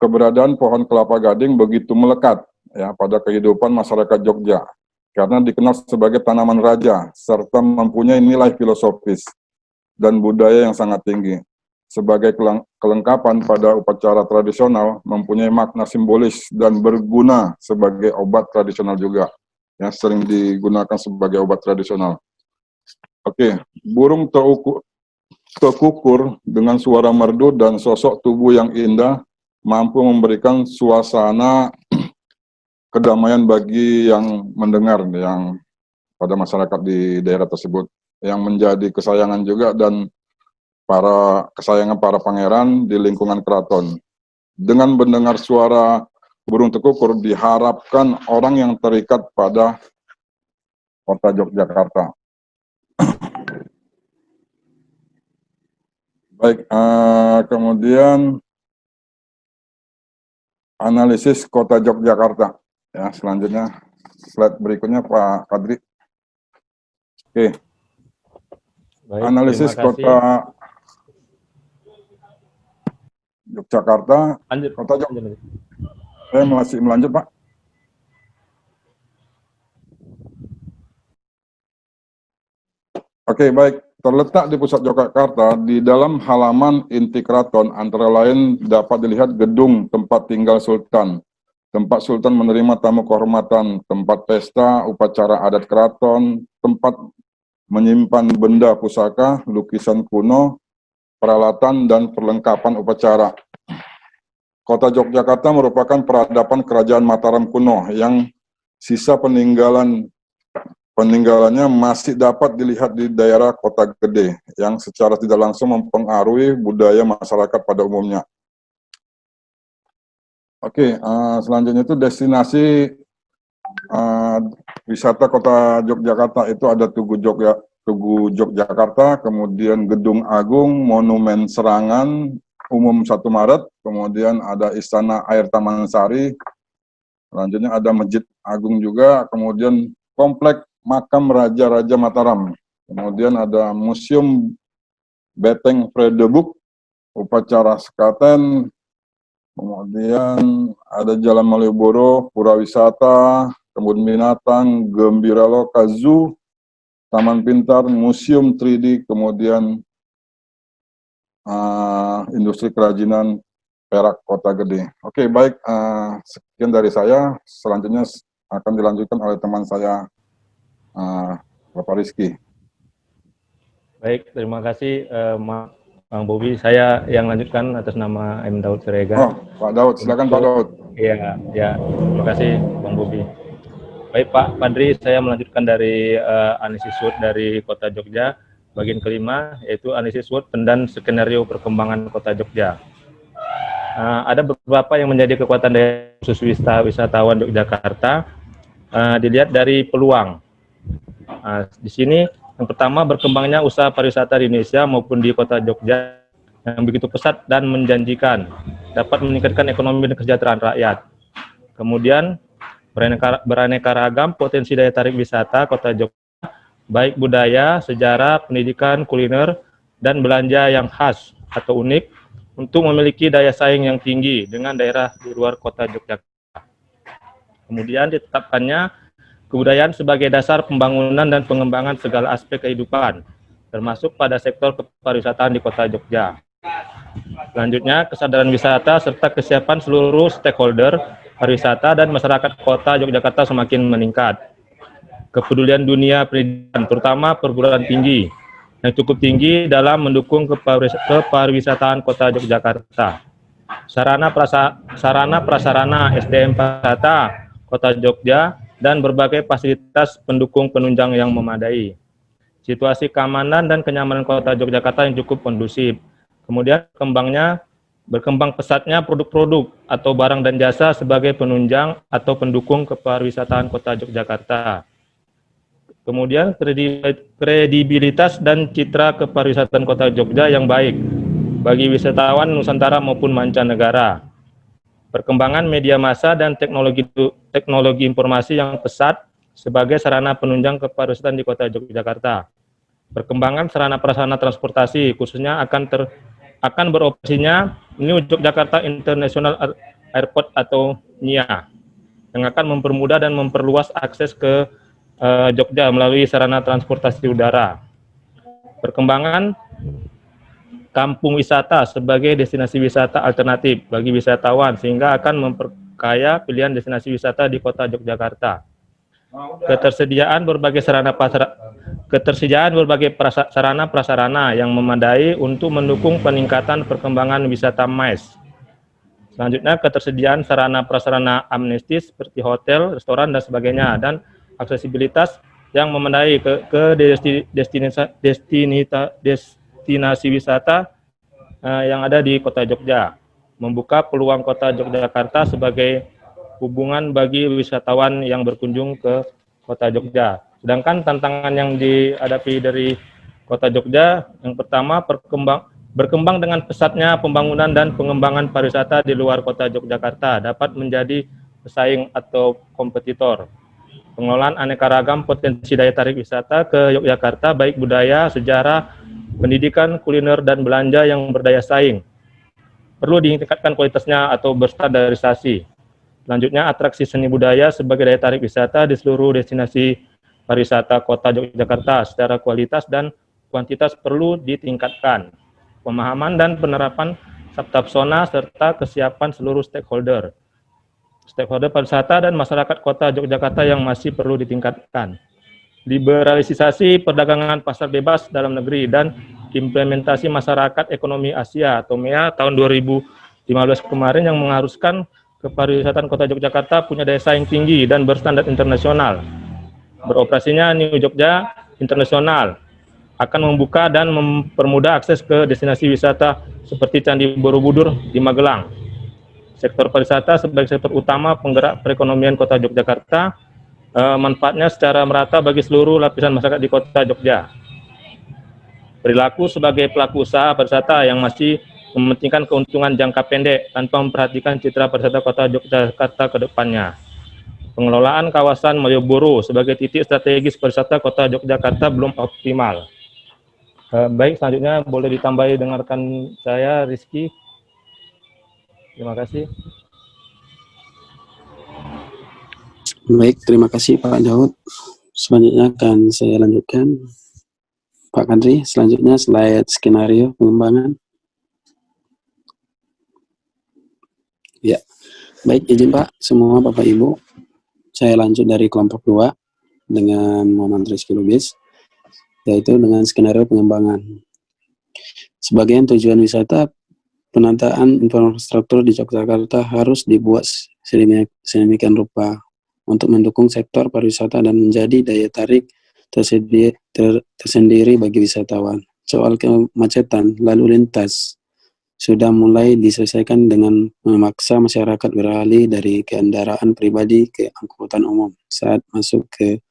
Keberadaan pohon kelapa gading begitu melekat ya pada kehidupan masyarakat Jogja, karena dikenal sebagai tanaman raja serta mempunyai nilai filosofis dan budaya yang sangat tinggi. sebagai kelengkapan pada upacara tradisional mempunyai makna simbolis dan berguna sebagai obat tradisional juga, yang sering digunakan sebagai obat tradisional. Oke, burung terkukur dengan suara merdu dan sosok tubuh yang indah mampu memberikan suasana kedamaian bagi yang mendengar, yang pada masyarakat di daerah tersebut, yang menjadi kesayangan juga dan kesayangan para pangeran di lingkungan keraton. Dengan mendengar suara burung terkukur diharapkan orang yang terikat pada kota Yogyakarta. Baik, kemudian analisis kota Yogyakarta. Ya, selanjutnya slide berikutnya Pak Kadri. Oke. Baik, analisis kota Yogyakarta. Lanjut. Kota Yogyakarta. Saya masih melanjut, Pak. Oke, baik. Terletak di pusat Yogyakarta, di dalam halaman inti keraton, antara lain dapat dilihat gedung tempat tinggal Sultan, tempat Sultan menerima tamu kehormatan, tempat pesta, upacara adat keraton, tempat menyimpan benda pusaka, lukisan kuno, peralatan, dan perlengkapan upacara. Kota Yogyakarta merupakan peradaban kerajaan Mataram kuno yang sisa peninggalannya masih dapat dilihat di daerah Kota Gede yang secara tidak langsung mempengaruhi budaya masyarakat pada umumnya. Oke, selanjutnya itu destinasi wisata Kota Yogyakarta itu ada Tugu Yogyakarta, kemudian Gedung Agung, Monumen Serangan Umum 1 Maret, kemudian ada Istana Air Taman Sari, selanjutnya ada Masjid Agung juga, kemudian Komplek Makam Raja-Raja Mataram, kemudian ada Museum Beteng Fredebuk, Upacara Sekaten, kemudian ada Jalan Malioboro, Pura Wisata, Kebun Binatang, Gembira Loka Zoo, Taman Pintar, Museum 3D, kemudian Industri Kerajinan Perak Kota Gede. Oke, baik, sekian dari saya. Selanjutnya akan dilanjutkan oleh teman saya, Bapak Rizky. Baik, terima kasih Bang Bobi. Saya yang lanjutkan atas nama M. Daud Siregar. Oh, Pak Daud, silakan Pak Daud. Iya, ya, terima kasih Bang Bobi. Baik Pak Padri, saya melanjutkan dari analisis SWOT dari Kota Jogja, bagian kelima, yaitu analisis SWOT dan skenario perkembangan Kota Jogja. Ada beberapa yang menjadi kekuatan dari khusus wisatawan Yogyakarta, dilihat dari peluang. Di sini yang pertama, berkembangnya usaha pariwisata di Indonesia maupun di Kota Jogja yang begitu pesat dan menjanjikan, dapat meningkatkan ekonomi dan kesejahteraan rakyat. Kemudian beraneka ragam potensi daya tarik wisata Kota Jogja, baik budaya, sejarah, pendidikan, kuliner, dan belanja yang khas atau unik untuk memiliki daya saing yang tinggi dengan daerah di luar Kota Yogyakarta. Kemudian ditetapkannya kebudayaan sebagai dasar pembangunan dan pengembangan segala aspek kehidupan, termasuk pada sektor kepariwisataan di Kota Jogja. Selanjutnya, kesadaran wisata serta kesiapan seluruh stakeholder pariwisata dan masyarakat Kota Yogyakarta semakin meningkat. Kepedulian dunia pendidikan, terutama perguruan tinggi, yang cukup tinggi dalam mendukung kepariwisataan Kota Yogyakarta. Sarana prasarana SDM pariwisata Kota Jogja dan berbagai fasilitas pendukung penunjang yang memadai. Situasi keamanan dan kenyamanan Kota Yogyakarta yang cukup kondusif. Kemudian berkembang pesatnya produk-produk atau barang dan jasa sebagai penunjang atau pendukung kepariwisataan Kota Yogyakarta. Kemudian kredibilitas dan citra kepariwisataan Kota Jogja yang baik bagi wisatawan Nusantara maupun mancanegara. Perkembangan media massa dan teknologi informasi yang pesat sebagai sarana penunjang kepariwisataan di Kota Yogyakarta. Perkembangan sarana prasarana transportasi khususnya akan beroperasinya New Yogyakarta International Airport atau NIA yang akan mempermudah dan memperluas akses ke Jogja melalui sarana transportasi udara. Perkembangan kampung wisata sebagai destinasi wisata alternatif bagi wisatawan sehingga akan memperkaya pilihan destinasi wisata di Kota Yogyakarta. Ketersediaan berbagai sarana prasarana yang memadai untuk mendukung peningkatan perkembangan wisata MICE. Selanjutnya, ketersediaan sarana prasarana amnestis seperti hotel, restoran, dan sebagainya, dan aksesibilitas yang memadai ke destinasi wisata yang ada di Kota Jogja, membuka peluang Kota Yogyakarta sebagai hubungan bagi wisatawan yang berkunjung ke Kota Jogja. Sedangkan tantangan yang dihadapi dari Kota Jogja, yang pertama berkembang dengan pesatnya pembangunan dan pengembangan pariwisata di luar Kota Yogyakarta dapat menjadi pesaing atau kompetitor. Pengelolaan aneka ragam potensi daya tarik wisata ke Yogyakarta, baik budaya, sejarah, pendidikan, kuliner, dan belanja yang berdaya saing. Perlu ditingkatkan kualitasnya atau berstandarisasi. Selanjutnya, atraksi seni budaya sebagai daya tarik wisata di seluruh destinasi pariwisata Kota Yogyakarta secara kualitas dan kuantitas perlu ditingkatkan. Pemahaman dan penerapan Sabta Pesona serta kesiapan seluruh stakeholder pariwisata dan masyarakat Kota Yogyakarta yang masih perlu ditingkatkan. Liberalisasi perdagangan pasar bebas dalam negeri dan implementasi masyarakat ekonomi Asia atau MEA tahun 2015 kemarin yang mengharuskan kepariwisataan Kota Yogyakarta punya daya saing tinggi dan berstandar internasional. Beroperasinya New Jogja Internasional akan membuka dan mempermudah akses ke destinasi wisata seperti Candi Borobudur di Magelang. Sektor pariwisata sebagai sektor utama penggerak perekonomian Kota Yogyakarta, manfaatnya secara merata bagi seluruh lapisan masyarakat di Kota Jogja. Perilaku sebagai pelaku usaha pariwisata yang masih mementingkan keuntungan jangka pendek tanpa memperhatikan citra pariwisata Kota Yogyakarta ke depannya. Pengelolaan kawasan Malioboro sebagai titik strategis pariwisata Kota Yogyakarta belum optimal. Baik, selanjutnya boleh ditambahi dengarkan saya, Rizky. Terima kasih. Baik, terima kasih Pak Daud. Selanjutnya akan saya lanjutkan. Pak Kadri, selanjutnya slide skenario pengembangan. Ya, baik, izin Pak, semua Bapak Ibu. Saya lanjut dari kelompok 2 dengan Muhammad Rizky Lubis, yaitu dengan skenario pengembangan. Sebagian tujuan wisata, penataan infrastruktur di Yogyakarta harus dibuat sedemikian rupa untuk mendukung sektor pariwisata dan menjadi daya tarik tersendiri bagi wisatawan. Soal kemacetan lalu lintas sudah mulai diselesaikan dengan memaksa masyarakat beralih dari kendaraan pribadi ke angkutan umum saat masuk ke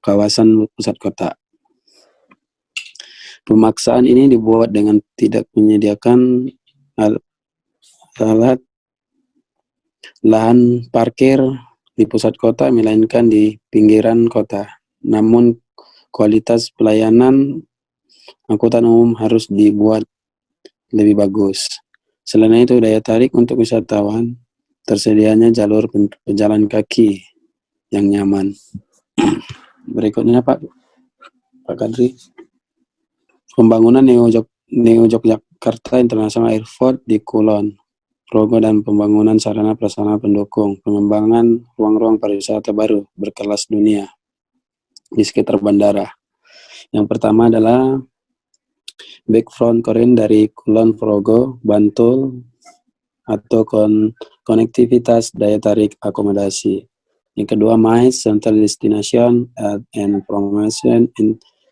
kawasan pusat kota. Pemaksaan ini dibuat dengan tidak menyediakan lahan parkir di pusat kota, melainkan di pinggiran kota. Namun kualitas pelayanan angkutan umum harus dibuat lebih bagus. Selain itu, daya tarik untuk wisatawan, tersedianya jalur pejalan kaki yang nyaman. Berikutnya Pak Kadri. Pembangunan Neo Yogyakarta International Airport di Kulon Progo dan pembangunan sarana prasarana pendukung, pengembangan ruang-ruang pariwisata baru berkelas dunia di sekitar bandara. Yang pertama adalah Backfront Korin dari Kulon Progo, Bantul, atau konektivitas daya tarik akomodasi. Yang kedua, MICE, Central Destination and Promotion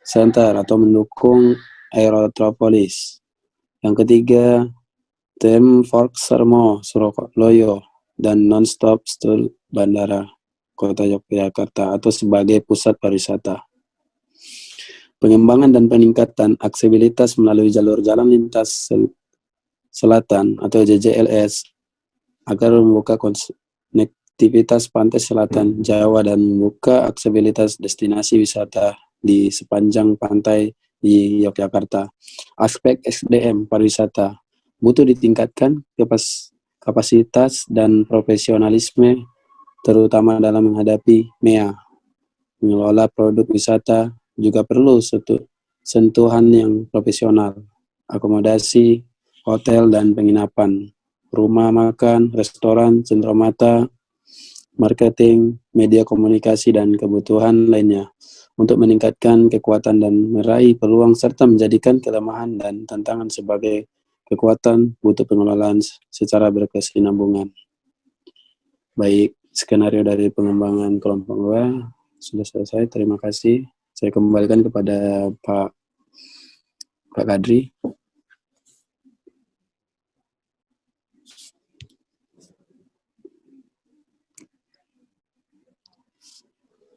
Center, atau mendukung Aerotropolis. Yang ketiga, Theme Park Sermo, Surabaya, dan Non-Stop Tour Bandara Kota Yogyakarta, atau sebagai pusat pariwisata. Pengembangan dan peningkatan aksesibilitas melalui jalur jalan lintas selatan atau JJLS agar membuka konektivitas pantai selatan Jawa dan membuka aksesibilitas destinasi wisata di sepanjang pantai di Yogyakarta. Aspek SDM pariwisata butuh ditingkatkan kapasitas dan profesionalisme, terutama dalam menghadapi MEA. Mengelola produk wisata juga perlu sentuhan yang profesional. akomodasi, hotel dan penginapan, rumah makan, restoran, sentra mata, marketing, media komunikasi, dan kebutuhan lainnya untuk meningkatkan kekuatan dan meraih peluang serta menjadikan kelemahan dan tantangan sebagai kekuatan butuh pengelolaan secara berkesinambungan. Baik, skenario dari pengembangan kelompok 2 sudah selesai. Terima kasih. Saya kembalikan kepada Pak Kadri.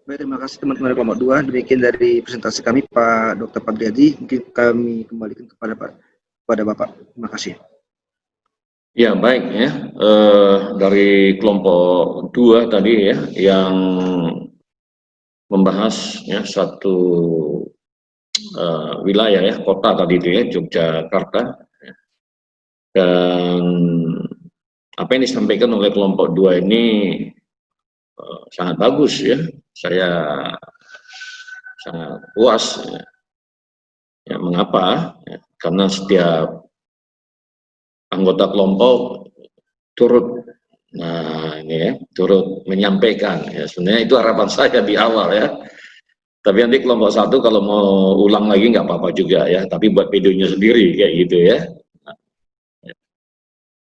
Baik, terima kasih teman-teman kelompok 2. Demikian dari presentasi kami Pak Dr. Padriadi. Mungkin kami kembalikan kepada Bapak. Terima kasih. Ya, baik ya. Dari kelompok 2 tadi ya, yang membahas ya satu wilayah ya, kota tadi itu ya, Yogyakarta. Dan apa yang disampaikan oleh kelompok 2 ini sangat bagus ya. Saya sangat puas ya. Ya, mengapa? Ya, karena setiap anggota kelompok turut, nah ini ya, turut menyampaikan. Ya, sebenarnya itu harapan saya di awal ya. Tapi nanti kelompok 1 kalau mau ulang lagi nggak apa-apa juga ya. Tapi buat videonya sendiri kayak gitu ya.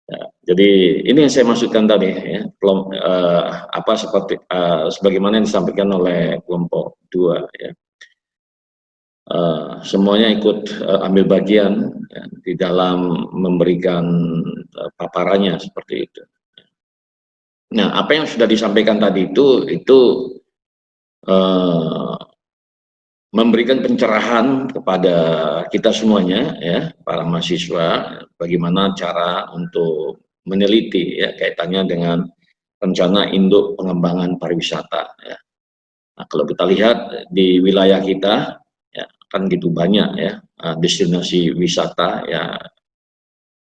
Ya, jadi ini yang saya maksudkan tadi ya, seperti sebagaimana yang disampaikan oleh kelompok 2 ya. Semuanya ikut ambil bagian ya, di dalam memberikan paparannya seperti itu. Nah, apa yang sudah disampaikan tadi itu memberikan pencerahan kepada kita semuanya ya, para mahasiswa, bagaimana cara untuk meneliti ya kaitannya dengan rencana induk pengembangan pariwisata ya. Nah, kalau kita lihat di wilayah kita ya kan gitu banyak ya destinasi wisata ya,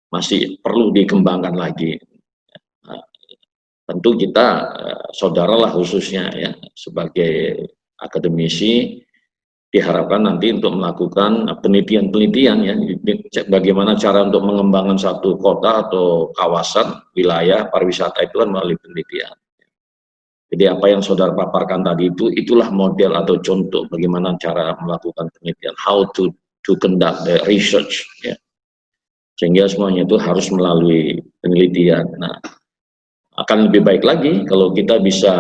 masih perlu dikembangkan lagi. Nah, tentu kita saudaralah khususnya ya sebagai akademisi diharapkan nanti untuk melakukan penelitian-penelitian ya, bagaimana cara untuk mengembangkan satu kota atau kawasan wilayah pariwisata itu kan melalui penelitian. Jadi apa yang saudara paparkan tadi itu, itulah model atau contoh bagaimana cara melakukan penelitian, how to conduct the research ya. Sehingga semuanya itu harus melalui penelitian. Nah, akan lebih baik lagi kalau kita bisa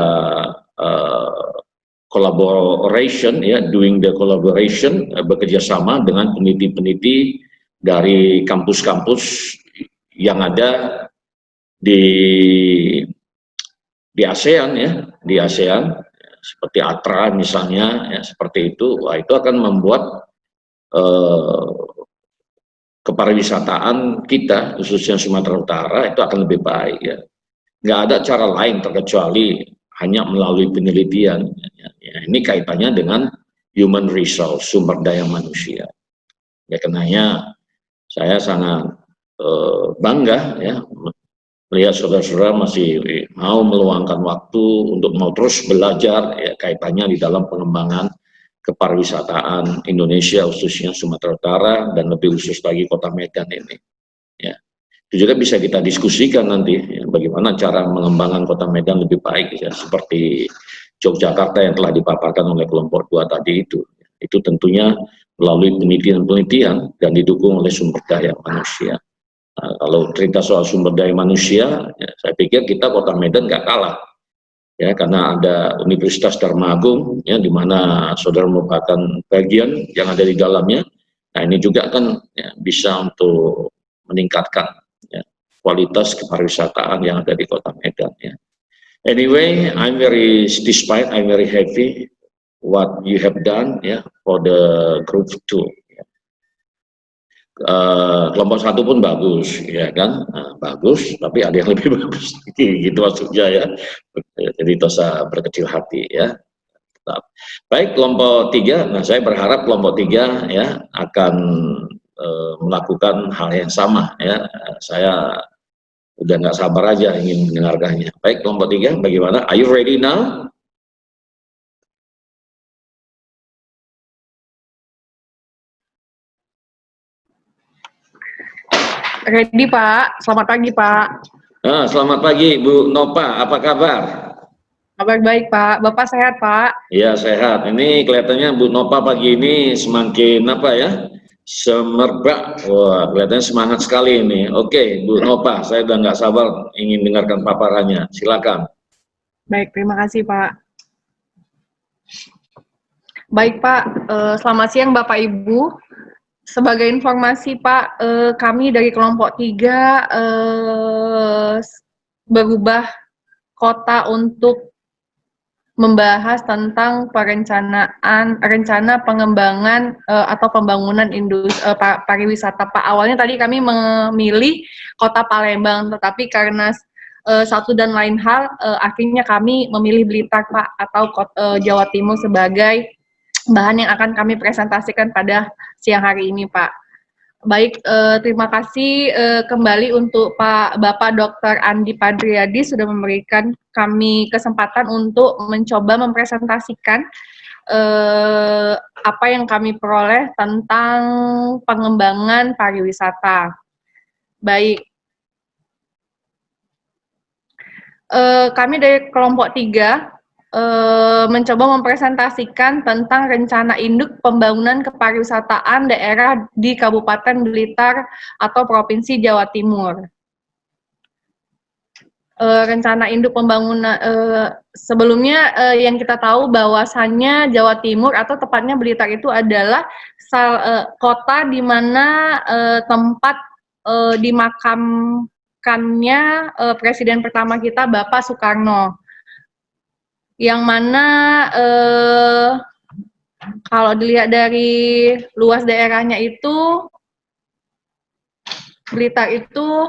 collaboration ya, doing the collaboration, bekerja sama dengan peneliti-peneliti dari kampus-kampus yang ada di ASEAN ya, di ASEAN seperti ATRA misalnya ya, seperti itu. Wah, itu akan membuat kepariwisataan kita khususnya Sumatera Utara itu akan lebih baik ya. Nggak ada cara lain terkecuali hanya melalui penelitian. Ya, ini kaitannya dengan human resource, sumber daya manusia. Ya, karenanya saya sangat bangga ya melihat saudara-saudara masih mau meluangkan waktu untuk mau terus belajar ya kaitannya di dalam pengembangan kepariwisataan Indonesia khususnya Sumatera Utara dan lebih khusus lagi Kota Medan ini. Ya. Itu juga bisa kita diskusikan nanti ya, bagaimana cara mengembangkan Kota Medan lebih baik ya, seperti Yogyakarta yang telah dipaparkan oleh kelompok 2 tadi itu. Itu tentunya melalui penelitian-penelitian dan didukung oleh sumber daya manusia. Nah, kalau cerita soal sumber daya manusia, ya, saya pikir kita Kota Medan nggak kalah. Ya, karena ada Universitas Dharma Agung ya, di mana saudara merupakan bagian yang ada di dalamnya. Nah, ini juga kan ya, bisa untuk meningkatkan ya, kualitas kepariwisataan yang ada di Kota Medan ya. Anyway, I'm very happy what you have done ya for the group 2. Ya. Kelompok 1 pun bagus ya kan, bagus, tapi ada yang lebih bagus gitu maksudnya ya. Jadi dosa berkecil hati ya. Baik, kelompok 3, nah saya berharap kelompok 3 ya akan melakukan hal yang sama ya. Saya udah nggak sabar aja ingin mendengarkannya. Baik, kelompok 3 bagaimana? Are you ready now? Ready Pak, selamat pagi Pak. Selamat pagi Bu Nopa, apa kabar? Kabar baik Pak, Bapak sehat Pak? Ya sehat, ini kelihatannya Bu Nopa pagi ini semakin apa ya, semerbak, wah kelihatannya semangat sekali ini. Oke Bu Nopa, saya udah nggak sabar ingin dengarkan paparannya, silakan. Baik, terima kasih Pak. Baik Pak, selamat siang Bapak Ibu. Sebagai informasi Pak, kami dari kelompok 3 berubah kota untuk membahas tentang rencana pengembangan atau pembangunan pariwisata Pak. Awalnya tadi kami memilih kota Palembang, tetapi karena satu dan lain hal, akhirnya kami memilih Blitar Pak, atau Jawa Timur sebagai bahan yang akan kami presentasikan pada siang hari ini Pak. Baik, terima kasih kembali untuk Bapak Dr. Andi Padriadi sudah memberikan kami kesempatan untuk mencoba mempresentasikan apa yang kami peroleh tentang pengembangan pariwisata. Baik, kami dari kelompok 3 mencoba mempresentasikan tentang rencana induk pembangunan kepariwisataan daerah di Kabupaten Blitar atau Provinsi Jawa Timur. Rencana induk pembangunan sebelumnya yang kita tahu bahwasannya Jawa Timur atau tepatnya Blitar itu adalah kota di mana tempat dimakamkannya Presiden pertama kita Bapak Soekarno. Yang mana kalau dilihat dari luas daerahnya itu, Blitar itu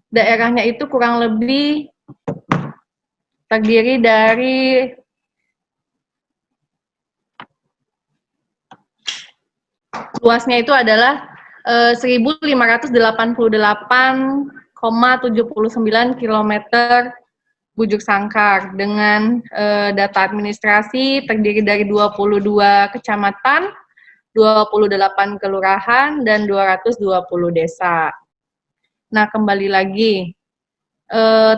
daerahnya itu kurang lebih terdiri dari luasnya itu adalah 1.588,79 km bujur sangkar dengan data administrasi terdiri dari 22 kecamatan, 28 kelurahan, dan 220 desa. Nah, kembali lagi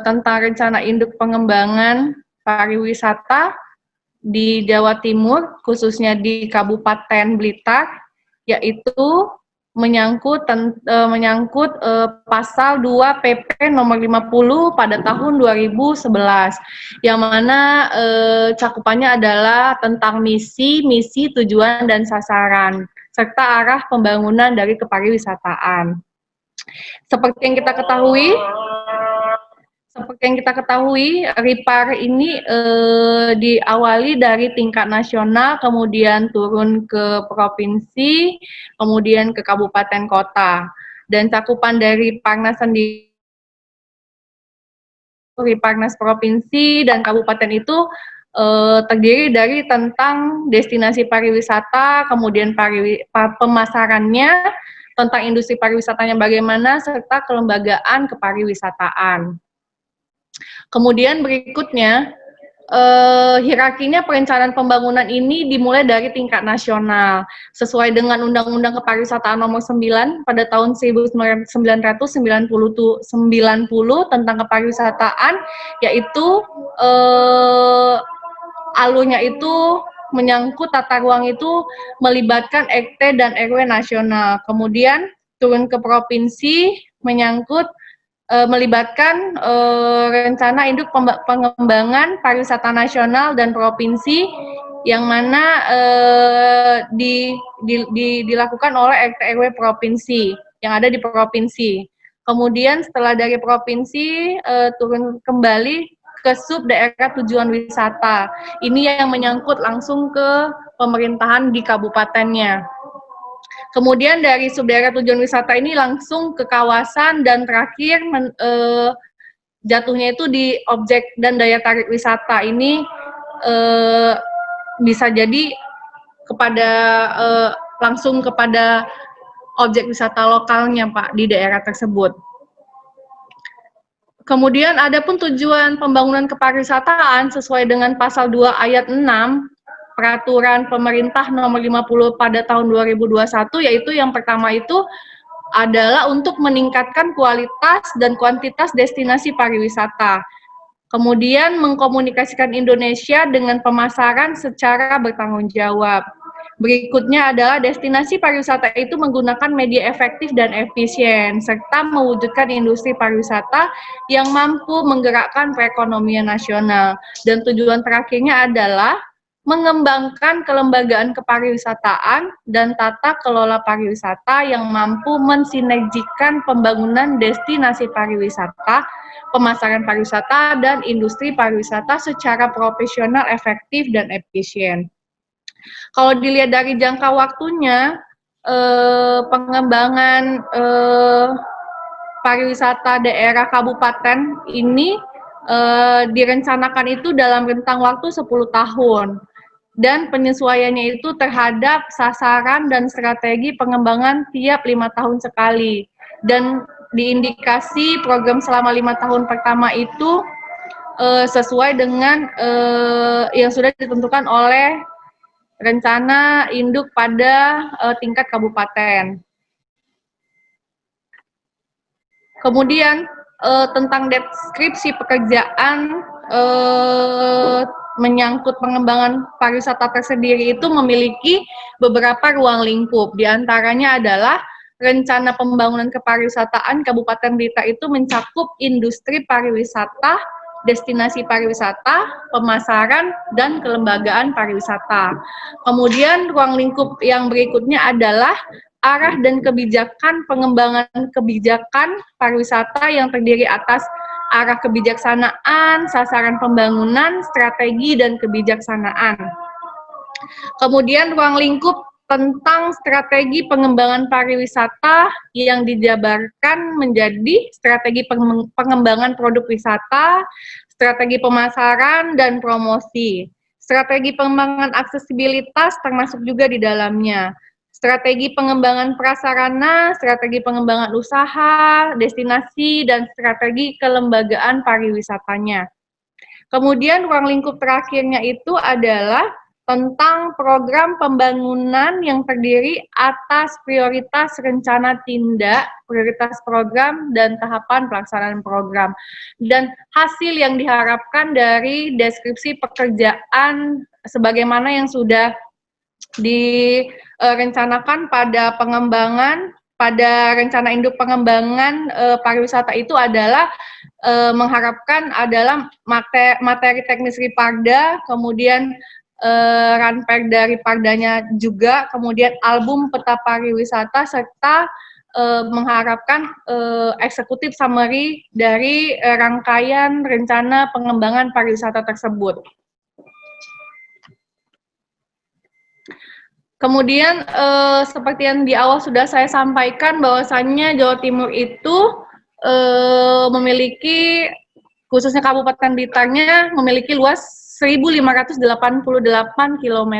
tentang rencana induk pengembangan pariwisata di Jawa Timur, khususnya di Kabupaten Blitar, yaitu menyangkut pasal 2 PP nomor 50 pada tahun 2011, yang mana cakupannya adalah tentang misi, tujuan, dan sasaran, serta arah pembangunan dari kepariwisataan. Seperti yang kita ketahui, RIPAR ini diawali dari tingkat nasional, kemudian turun ke provinsi, kemudian ke kabupaten kota. Dan cakupan dari Parnas sendiri, Riparnas provinsi dan kabupaten itu terdiri dari tentang destinasi pariwisata, kemudian pemasarannya, tentang industri pariwisatanya bagaimana, serta kelembagaan kepariwisataan. Kemudian berikutnya, hierarkinya perencanaan pembangunan ini dimulai dari tingkat nasional, sesuai dengan Undang-Undang Kepariwisataan Nomor 9 pada tahun 1990 tentang kepariwisataan, yaitu alurnya itu menyangkut tata ruang itu melibatkan RT dan RW nasional, kemudian turun ke provinsi menyangkut melibatkan rencana induk pengembangan pariwisata nasional dan provinsi, yang mana dilakukan oleh RT RW provinsi yang ada di provinsi. Kemudian setelah dari provinsi turun kembali ke sub daerah tujuan wisata. Ini yang menyangkut langsung ke pemerintahan di kabupatennya. Kemudian dari subdaerah tujuan wisata ini langsung ke kawasan, dan terakhir jatuhnya itu di objek dan daya tarik wisata. Ini bisa jadi kepada langsung kepada objek wisata lokalnya Pak di daerah tersebut. Kemudian adapun tujuan pembangunan kepariwisataan sesuai dengan pasal 2 ayat 6 Peraturan Pemerintah Nomor 50 pada tahun 2021, yaitu yang pertama itu adalah untuk meningkatkan kualitas dan kuantitas destinasi pariwisata. Kemudian mengkomunikasikan Indonesia dengan pemasaran secara bertanggung jawab. Berikutnya adalah destinasi pariwisata itu menggunakan media efektif dan efisien, serta mewujudkan industri pariwisata yang mampu menggerakkan perekonomian nasional. Dan tujuan terakhirnya adalah mengembangkan kelembagaan kepariwisataan dan tata kelola pariwisata yang mampu mensinergikan pembangunan destinasi pariwisata, pemasaran pariwisata, dan industri pariwisata secara profesional, efektif, dan efisien. Kalau dilihat dari jangka waktunya, pengembangan pariwisata daerah kabupaten ini direncanakan itu dalam rentang waktu 10 tahun. Dan penyesuaiannya itu terhadap sasaran dan strategi pengembangan tiap 5 tahun sekali. Dan diindikasi program selama 5 tahun pertama itu sesuai dengan yang sudah ditentukan oleh rencana induk pada tingkat kabupaten. Kemudian tentang deskripsi pekerjaan menyangkut pengembangan pariwisata tersendiri itu memiliki beberapa ruang lingkup. Di antaranya adalah rencana pembangunan kepariwisataan Kabupaten Blitar itu mencakup industri pariwisata, destinasi pariwisata, pemasaran, dan kelembagaan pariwisata. Kemudian ruang lingkup yang berikutnya adalah arah dan kebijakan pengembangan kebijakan pariwisata yang terdiri atas arah kebijaksanaan, sasaran pembangunan, strategi, dan kebijaksanaan. Kemudian ruang lingkup tentang strategi pengembangan pariwisata yang dijabarkan menjadi strategi pengembangan produk wisata, strategi pemasaran dan promosi, strategi pengembangan aksesibilitas termasuk juga di dalamnya, strategi pengembangan prasarana, strategi pengembangan usaha, destinasi, dan strategi kelembagaan pariwisatanya. Kemudian ruang lingkup terakhirnya itu adalah tentang program pembangunan yang terdiri atas prioritas rencana tindak, prioritas program, dan tahapan pelaksanaan program. Dan hasil yang diharapkan dari deskripsi pekerjaan sebagaimana yang sudah direncanakan pada pengembangan, pada rencana induk pengembangan pariwisata itu adalah mengharapkan adalah materi teknis Riparda, kemudian ranperda Ripardanya juga, kemudian album peta pariwisata, serta mengharapkan eksekutif summary dari rangkaian rencana pengembangan pariwisata tersebut. Kemudian seperti yang di awal sudah saya sampaikan bahwasannya Jawa Timur itu memiliki, khususnya Kabupaten Blitarnya, memiliki luas 1.588 km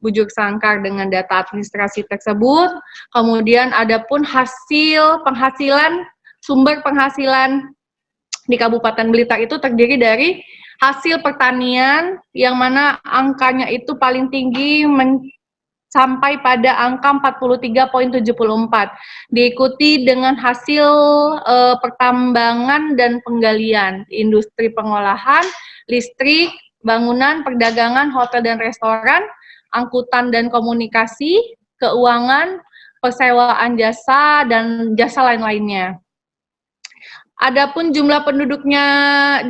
bujur sangkar dengan data administrasi tersebut. Kemudian ada pun sumber penghasilan di Kabupaten Blitar itu terdiri dari hasil pertanian yang mana angkanya itu paling tinggi sampai pada angka 43,74, diikuti dengan hasil pertambangan dan penggalian, industri pengolahan, listrik, bangunan, perdagangan, hotel dan restoran, angkutan dan komunikasi, keuangan, persewaan jasa, dan jasa lain-lainnya. Adapun jumlah penduduknya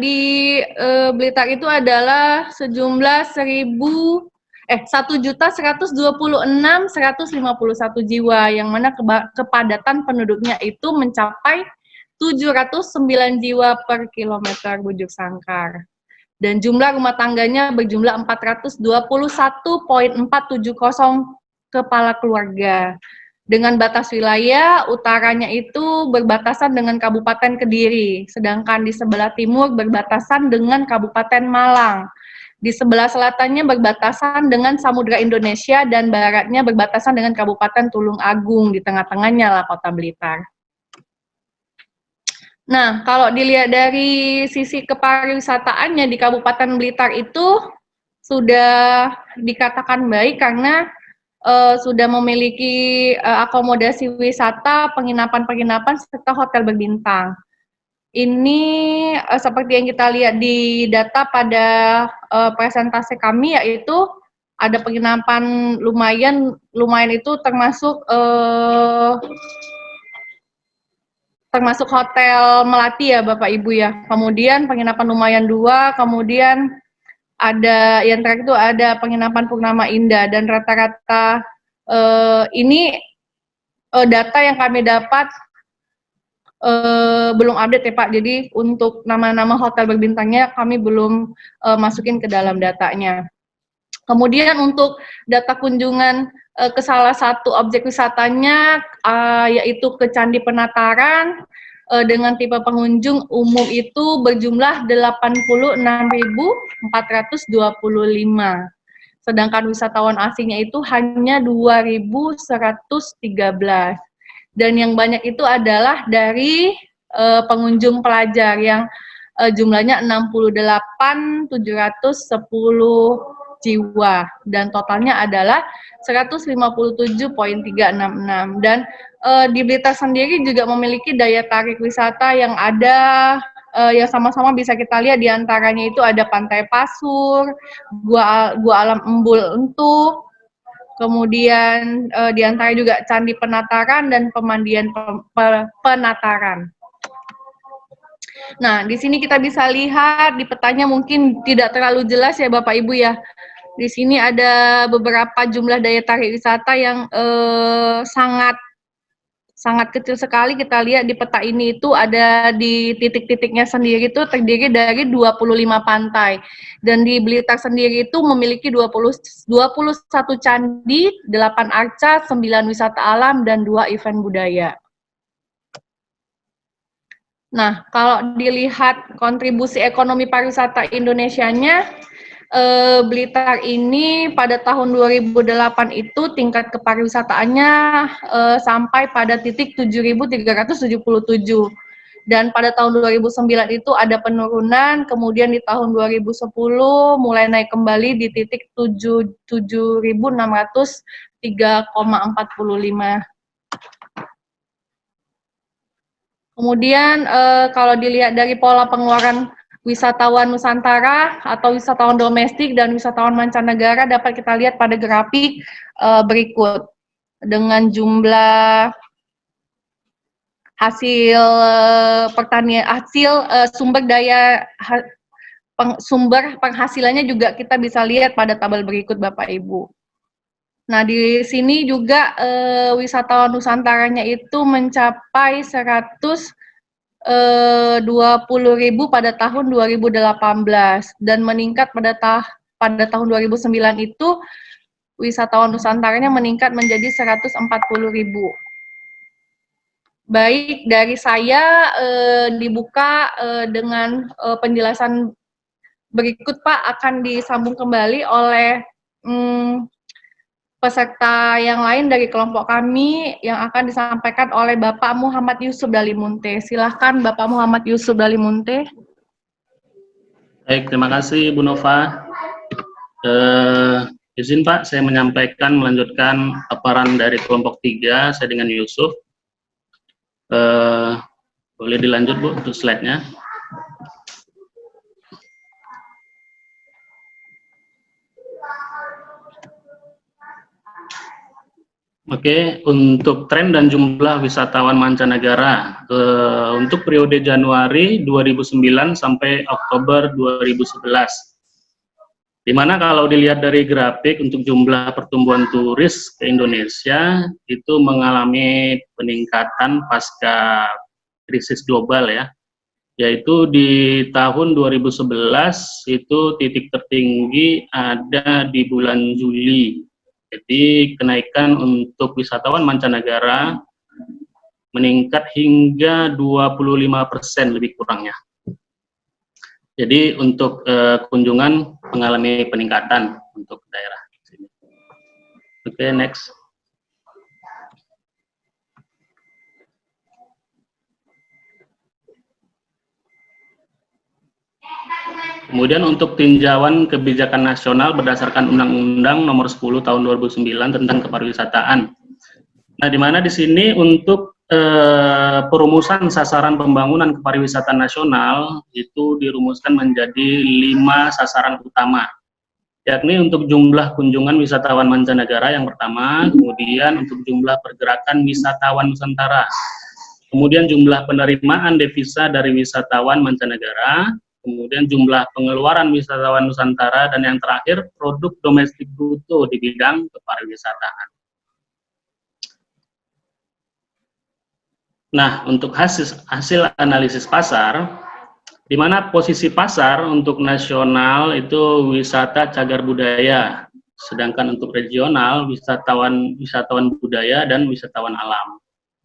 di Blitar itu adalah sejumlah 1.126.151 jiwa, yang mana kepadatan penduduknya itu mencapai 709 jiwa per kilometer bujur sangkar. Dan jumlah rumah tangganya berjumlah 421,470 kepala keluarga. Dengan batas wilayah, utaranya itu berbatasan dengan Kabupaten Kediri, sedangkan di sebelah timur berbatasan dengan Kabupaten Malang. Di sebelah selatannya berbatasan dengan Samudra Indonesia, dan baratnya berbatasan dengan Kabupaten Tulung Agung, di tengah-tengahnya lah Kota Blitar. Nah, kalau dilihat dari sisi kepariwisataannya di Kabupaten Blitar itu sudah dikatakan baik karena sudah memiliki akomodasi wisata, penginapan-penginapan serta hotel berbintang. Ini seperti yang kita lihat di data pada presentasi kami, yaitu ada penginapan lumayan itu termasuk termasuk hotel Melati ya Bapak Ibu ya. Kemudian penginapan lumayan 2, kemudian ada yang terakhir itu ada penginapan Purnama Indah, dan rata-rata ini data yang kami dapat belum update ya Pak. Jadi untuk nama-nama hotel berbintangnya kami belum masukin ke dalam datanya. Kemudian untuk data kunjungan ke salah satu objek wisatanya yaitu ke Candi Penataran dengan tipe pengunjung umum itu berjumlah 86.425. Sedangkan wisatawan asingnya itu hanya 2.113. Dan yang banyak itu adalah dari pengunjung pelajar yang jumlahnya 68.710 jiwa, dan totalnya adalah 157.366. Dan di Blitar sendiri juga memiliki daya tarik wisata yang ada yang sama-sama bisa kita lihat, diantaranya itu ada Pantai Pasur, Gua Alam Embul Entuk, kemudian di antara juga Candi Penataran dan Pemandian Penataran. Nah, di sini kita bisa lihat di petanya mungkin tidak terlalu jelas ya Bapak Ibu ya. Di sini ada beberapa jumlah daya tarik wisata yang sangat kecil sekali. Kita lihat di peta ini itu ada di titik-titiknya sendiri itu terdiri dari 25 pantai. Dan di Blitar sendiri itu memiliki 21 candi, 8 arca, 9 wisata alam, dan 2 event budaya. Nah, kalau dilihat kontribusi ekonomi pariwisata Indonesianya, Blitar ini pada tahun 2008 itu tingkat kepariwisataannya sampai pada titik 7.377. Dan pada tahun 2009 itu ada penurunan, kemudian di tahun 2010 mulai naik kembali di titik 7.603,45. Kemudian kalau dilihat dari pola pengeluaran wisatawan Nusantara atau wisatawan domestik dan wisatawan mancanegara dapat kita lihat pada grafik berikut dengan jumlah hasil pertanian, sumber daya sumber penghasilannya juga kita bisa lihat pada tabel berikut Bapak Ibu. Nah, di sini juga wisatawan Nusantaranya itu mencapai 120.000 pada tahun 2018 dan meningkat pada tahun 2009 itu wisatawan Nusantaranya meningkat menjadi 140.000. Baik, dari saya dibuka dengan penjelasan berikut Pak, akan disambung kembali oleh peserta yang lain dari kelompok kami yang akan disampaikan oleh Bapak Muhammad Yusuf Dalimunte. Silahkan Bapak Muhammad Yusuf Dalimunte. Baik, terima kasih Bu Nova. Izin Pak, saya melanjutkan paparan dari kelompok 3, saya dengan Yusuf. Boleh dilanjut Bu untuk slide-nya. Oke, untuk tren dan jumlah wisatawan mancanegara untuk periode Januari 2009 sampai Oktober 2011. Di mana kalau dilihat dari grafik untuk jumlah pertumbuhan turis ke Indonesia itu mengalami peningkatan pasca krisis global ya. Yaitu di tahun 2011 itu titik tertinggi ada di bulan Juli. Jadi kenaikan untuk wisatawan mancanegara meningkat hingga 25% lebih kurangnya. Jadi untuk kunjungan mengalami peningkatan untuk daerah. Oke, next. Kemudian untuk tinjauan kebijakan nasional berdasarkan Undang-Undang Nomor 10 Tahun 2009 tentang kepariwisataan. Nah, di mana di sini untuk perumusan sasaran pembangunan kepariwisataan nasional itu dirumuskan menjadi 5 sasaran utama, yakni untuk jumlah kunjungan wisatawan mancanegara yang pertama, kemudian untuk jumlah pergerakan wisatawan Nusantara, kemudian jumlah penerimaan devisa dari wisatawan mancanegara, kemudian jumlah pengeluaran wisatawan Nusantara, dan yang terakhir produk domestik bruto di bidang kepariwisataan. Nah, untuk hasil analisis pasar, di mana posisi pasar untuk nasional itu wisata cagar budaya, sedangkan untuk regional wisatawan budaya dan wisatawan alam.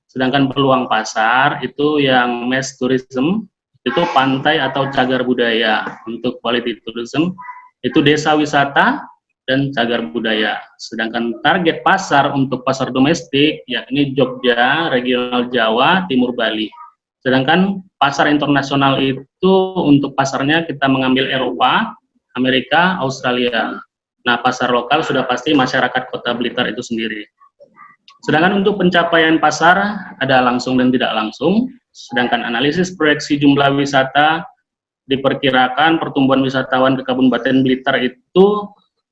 Sedangkan peluang pasar itu yang mass tourism itu pantai atau cagar budaya, untuk quality tourism itu desa wisata dan cagar budaya. Sedangkan target pasar untuk pasar domestik yakni Jogja, regional Jawa, Timur Bali. Sedangkan pasar internasional itu untuk pasarnya kita mengambil Eropa, Amerika, Australia. Nah, pasar lokal sudah pasti masyarakat Kota Blitar itu sendiri. Sedangkan untuk pencapaian pasar ada langsung dan tidak langsung. Sedangkan analisis proyeksi jumlah wisata diperkirakan pertumbuhan wisatawan ke Kabupaten Blitar itu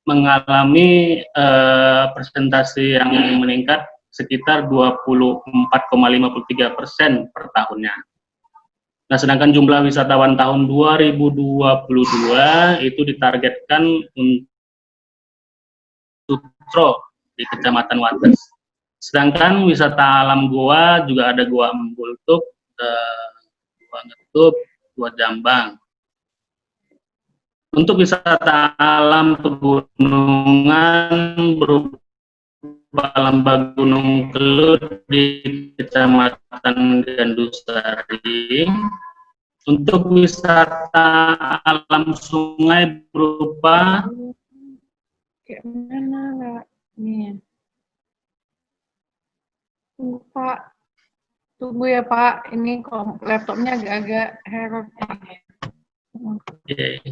mengalami persentase yang meningkat sekitar 24,53% per tahunnya. Nah, sedangkan jumlah wisatawan tahun 2022 itu ditargetkan untuk Sutro di Kecamatan Wates. Sedangkan wisata alam Goa juga ada Goa Mbultuk, Goa Ngetup, Goa Jambang. Untuk wisata alam pegunungan berupa lembah Gunung Kelut di Kecamatan Gandusari. Untuk wisata alam sungai berupa kayak mana lah nih? Tunggu Pak, tunggu ya Pak, ini laptopnya agak-agak error Pak. Oke.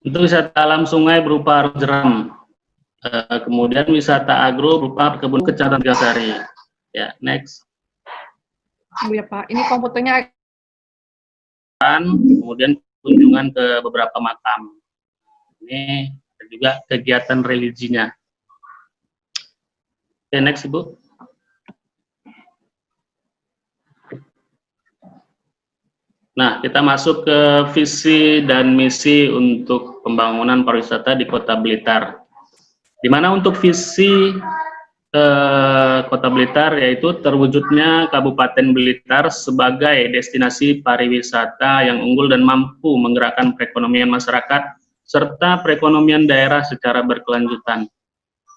Untuk wisata alam sungai berupa jeram, kemudian wisata agro berupa kebun Kecamatan Gasari. Ya, next. Tunggu ya Pak, ini komputernya. Kemudian kunjungan ke beberapa makam. Ini dan juga kegiatan religinya. Oke, next Ibu. Nah, kita masuk ke visi dan misi untuk pembangunan pariwisata di Kota Blitar. Di mana untuk visi Kota Blitar yaitu terwujudnya Kabupaten Blitar sebagai destinasi pariwisata yang unggul dan mampu menggerakkan perekonomian masyarakat serta perekonomian daerah secara berkelanjutan.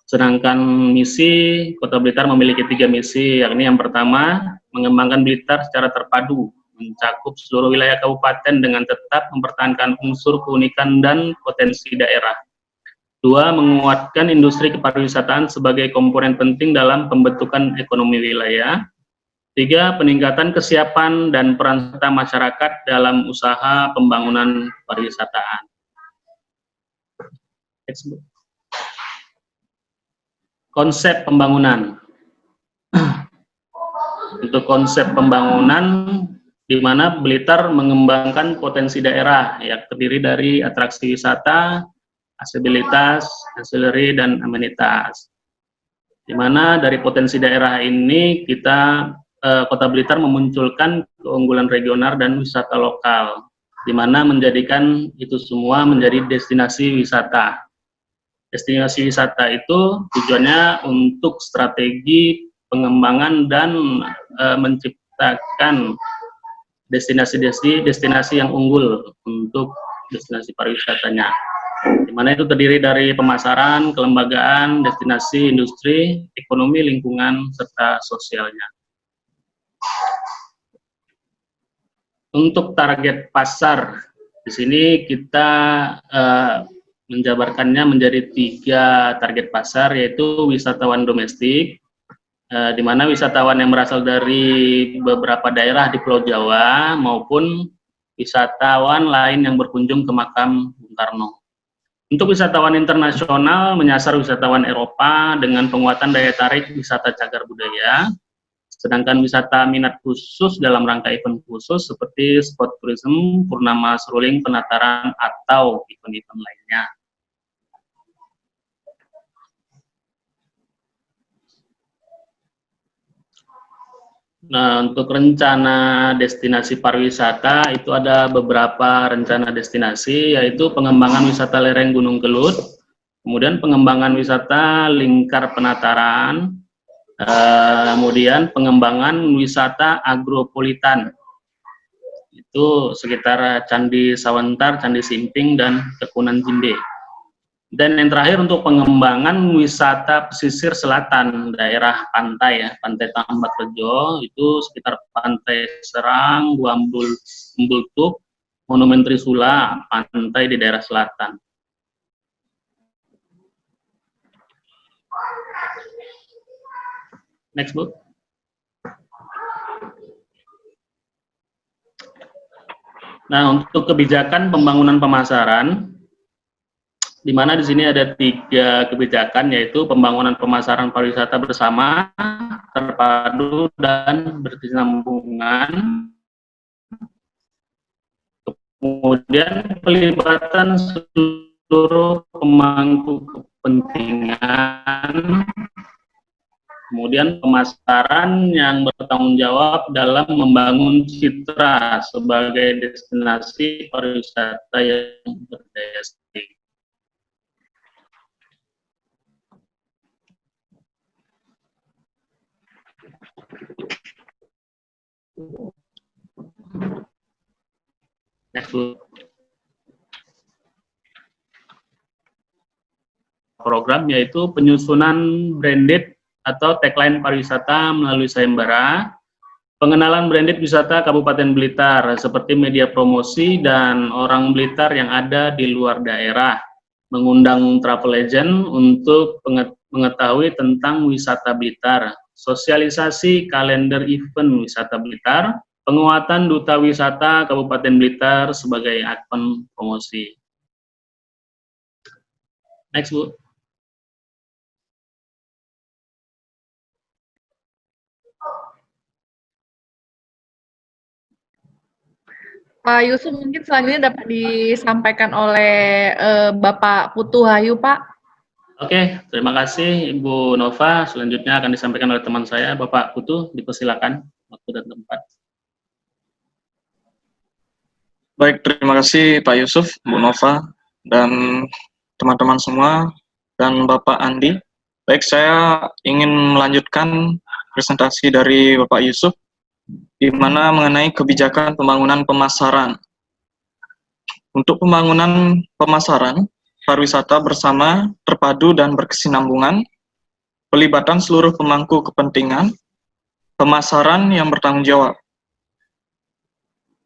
Sedangkan misi Kota Blitar memiliki 3 misi, yakni yang pertama, mengembangkan Blitar secara terpadu, mencakup seluruh wilayah kabupaten dengan tetap mempertahankan unsur keunikan dan potensi daerah. 2. Menguatkan industri kepariwisataan sebagai komponen penting dalam pembentukan ekonomi wilayah. 3. Peningkatan kesiapan dan peran serta masyarakat dalam usaha pembangunan pariwisataan. Konsep pembangunan. Untuk konsep pembangunan, di mana Blitar mengembangkan potensi daerah yang terdiri dari atraksi wisata, aksesibilitas, ancillary, dan amenitas. Di mana dari potensi daerah ini kita Kota Blitar memunculkan keunggulan regional dan wisata lokal, di mana menjadikan itu semua menjadi destinasi wisata. Destinasi wisata itu tujuannya untuk strategi pengembangan dan menciptakan destinasi yang unggul untuk destinasi pariwisatanya, di mana itu terdiri dari pemasaran, kelembagaan, destinasi, industri, ekonomi, lingkungan, serta sosialnya. Untuk target pasar, di sini kita menjabarkannya menjadi 3 target pasar, yaitu wisatawan domestik, di mana wisatawan yang berasal dari beberapa daerah di Pulau Jawa maupun wisatawan lain yang berkunjung ke makam Bung Karno. Untuk wisatawan internasional menyasar wisatawan Eropa dengan penguatan daya tarik wisata cagar budaya, sedangkan wisata minat khusus dalam rangka event khusus seperti sport tourism, purnama seruling, penataran, atau event-event lainnya. Nah, untuk rencana destinasi pariwisata itu ada beberapa rencana destinasi, yaitu pengembangan wisata lereng Gunung Kelut, kemudian pengembangan wisata lingkar penataran, kemudian pengembangan wisata agropolitan, itu sekitar Candi Sawentar, Candi Simping, dan Kekunan Jimbe. Dan yang terakhir untuk pengembangan wisata pesisir selatan, daerah pantai ya, Pantai Tambak Rejo, itu sekitar Pantai Serang, Guambul, Tuk, Monumen Trisula, pantai di daerah selatan. Next, Bu. Nah, untuk kebijakan pembangunan pemasaran, di mana di sini ada 3 kebijakan, yaitu pembangunan pemasaran pariwisata bersama, terpadu, dan berkesinambungan. Kemudian pelibatan seluruh pemangku kepentingan. Kemudian pemasaran yang bertanggung jawab dalam membangun citra sebagai destinasi pariwisata yang berdaya saing. Next, program yaitu penyusunan branded atau tagline pariwisata melalui sayembara, pengenalan branded wisata Kabupaten Blitar seperti media promosi dan orang Blitar yang ada di luar daerah, mengundang travel agent untuk mengetahui tentang wisata Blitar, sosialisasi kalender event wisata Blitar, penguatan duta wisata Kabupaten Blitar sebagai akun promosi. Next, Bu. Pak Yusuf, mungkin selanjutnya dapat disampaikan oleh Bapak Putu Hayu, Pak. Oke, terima kasih Ibu Nova. Selanjutnya akan disampaikan oleh teman saya, Bapak Putu. Dipersilakan waktu dan tempat. Baik, terima kasih Pak Yusuf, Bu Nova, dan teman-teman semua, dan Bapak Andi. Baik, saya ingin melanjutkan presentasi dari Bapak Yusuf, di mana mengenai kebijakan pembangunan pemasaran. Untuk pembangunan pemasaran, pariwisata bersama, terpadu dan berkesinambungan, pelibatan seluruh pemangku kepentingan, pemasaran yang bertanggung jawab.